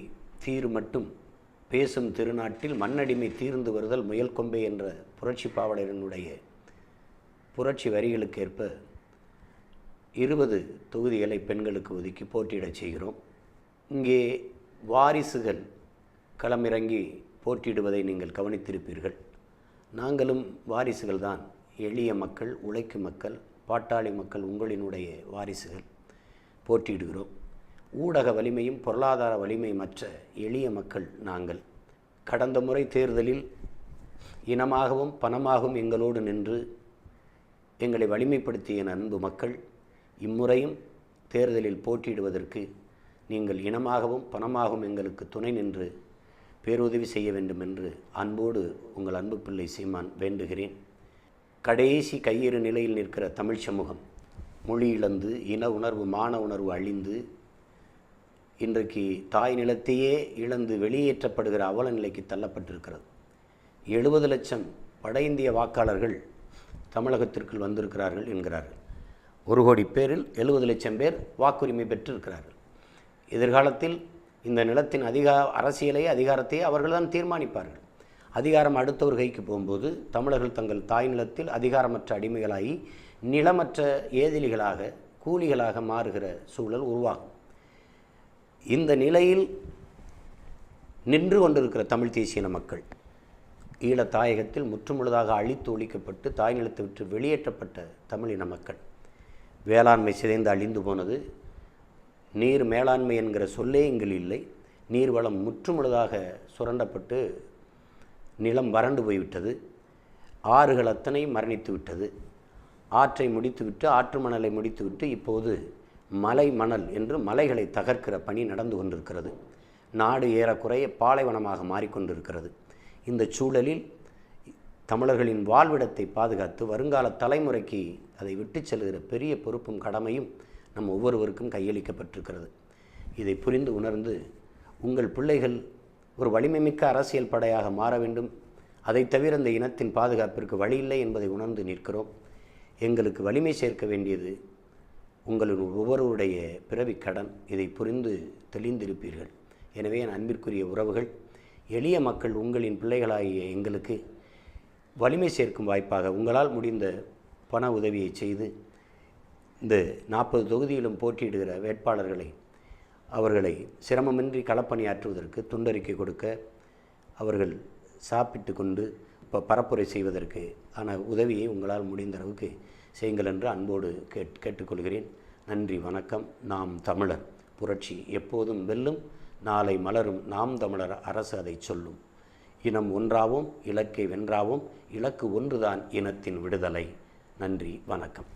Speaker 1: தீர் மட்டும் பேசும் திருநாட்டில் மண்ணடிமை தீர்ந்து வருதல் முயல் கொம்பே என்ற புரட்சி பாவலரினுடைய புரட்சி வரிகளுக்கு ஏற்ப 20 தொகுதிகளை பெண்களுக்கு ஒதுக்கி போட்டியிடச் செய்கிறோம். இங்கே வாரிசுகள் களமிறங்கி போட்டியிடுவதை நீங்கள் கவனித்திருப்பீர்கள். நாங்களும் வாரிசுகள் தான். எளிய மக்கள், உழைக்கும் மக்கள், பாட்டாளி மக்கள், உங்களினுடைய வாரிசுகள் போட்டியிடுகிறோம். ஊடக வலிமையும் பொருளாதார வலிமையுமற்ற எளிய மக்கள் நாங்கள். கடந்த முறை தேர்தலில் இனமாகவும் பணமாகவும் எங்களோடு நின்று எங்களை வலிமைப்படுத்திய அன்பு மக்கள் இம்முறையும் தேர்தலில் போட்டியிடுவதற்கு நீங்கள் இனமாகவும் பணமாகவும் எங்களுக்கு துணை நின்று பேருதவி செய்ய வேண்டும் என்று அன்போடு உங்கள் அன்பு பிள்ளை சீமான் வேண்டுகிறேன். கடைசி கையேறு நிலையில் நிற்கிற தமிழ் சமூகம் மொழி இழந்து, இன உணர்வு, மான உணர்வு அழிந்து, இன்றைக்கு தாய் நிலத்தையே இழந்து வெளியேற்றப்படுகிற அவல நிலைக்கு தள்ளப்பட்டிருக்கிறது. 70 லட்சம் வட இந்திய வாக்காளர்கள்
Speaker 5: தமிழகத்திற்குள் வந்திருக்கிறார்கள் என்கிறார்கள். 1 கோடி பேரில் 70 லட்சம் பேர் வாக்குரிமை பெற்றிருக்கிறார்கள். எதிர்காலத்தில் இந்த நிலத்தின் அரசியலை அதிகாரத்தையே அவர்கள்தான் தீர்மானிப்பார்கள். அதிகாரம் அடுத்தவர் கைக்கு போகும்போது தமிழர்கள் தங்கள் தாய் நிலத்தில் அதிகாரமற்ற அடிமைகளாகி நிலமற்ற ஏதிலிகளாக கூலிகளாக மாறுகிற சூழல் உருவாகும். இந்த நிலையில் நின்று கொண்டிருக்கிற தமிழ் தேசிய மக்கள் ஈழத்தாயகத்தில் முற்றுமுழுதாக அழித்து ஒழிக்கப்பட்டு தாய் நிலத்தை விட்டு வெளியேற்றப்பட்ட தமிழின மக்கள், வேளாண்மை சிதைந்து அழிந்து போனது, நீர் மேலாண்மை என்கிற சொல்லே இங்கு இல்லை, நீர்வளம் முற்றுமுழுதாக சுரண்டப்பட்டு நிலம் வறண்டு போய்விட்டது, ஆறுகள் அத்தனை மரணித்து விட்டது, ஆற்றை முடித்துவிட்டு ஆற்று மணலை முடித்துவிட்டு இப்போது மலை மணல் என்று மலைகளை தகர்க்கிற பணி நடந்து கொண்டிருக்கிறது. நாடு ஏறக்குறைய பாலைவனமாக மாறிக்கொண்டிருக்கிறது. இந்த சூழலில் தமிழர்களின் வாழ்விடத்தை பாதுகாத்து வருங்கால தலைமுறைக்கு அதை விட்டு செல்கிற பெரிய பொறுப்பும் கடமையும் நம் ஒவ்வொருவருக்கும் கையளிக்கப்பட்டிருக்கிறது. இதை புரிந்து உணர்ந்து உங்கள் பிள்ளைகள் ஒரு வலிமைமிக்க அரசியல் படையாக மாற வேண்டும். அதை தவிர இந்த இனத்தின் பாதுகாப்பிற்கு வழியில்லை என்பதை உணர்ந்து நிற்கிறோம். எங்களுக்கு வலிமை சேர்க்க வேண்டியது உங்களின் ஒவ்வொருவருடைய பிறவி கடன். இதை புரிந்து தெளிந்திருப்பீர்கள். எனவே என் அன்பிற்குரிய உறவுகள், எளிய மக்கள் உங்களின் பிள்ளைகளாகிய எங்களுக்கு வலிமை சேர்க்கும் வாய்ப்பாக உங்களால் முடிந்த பண உதவியை செய்து இந்த 40 தொகுதியிலும் போட்டியிடுகிற வேட்பாளர்களை அவர்களை சிரமமின்றி களப்பணியாற்றுவதற்கு துண்டறிக்கை கொடுக்க, அவர்கள் சாப்பிட்டு கொண்டு பரப்புரை செய்வதற்கு ஆன உதவியை உங்களால் முடிந்த அளவுக்கு செய்யுங்கள் என்று அன்போடு கேட்டுக்கொள்கிறேன். நன்றி, வணக்கம். நாம் தமிழர். புரட்சி எப்போதும் வெல்லும். நாளை மலரும் நாம் தமிழர் அரசு அதை சொல்லும். இனம் ஒன்றாவோம், இலக்கை வென்றாவோம். இலக்கு ஒன்றுதான் இனத்தின் விடுதலை. நன்றி, வணக்கம்.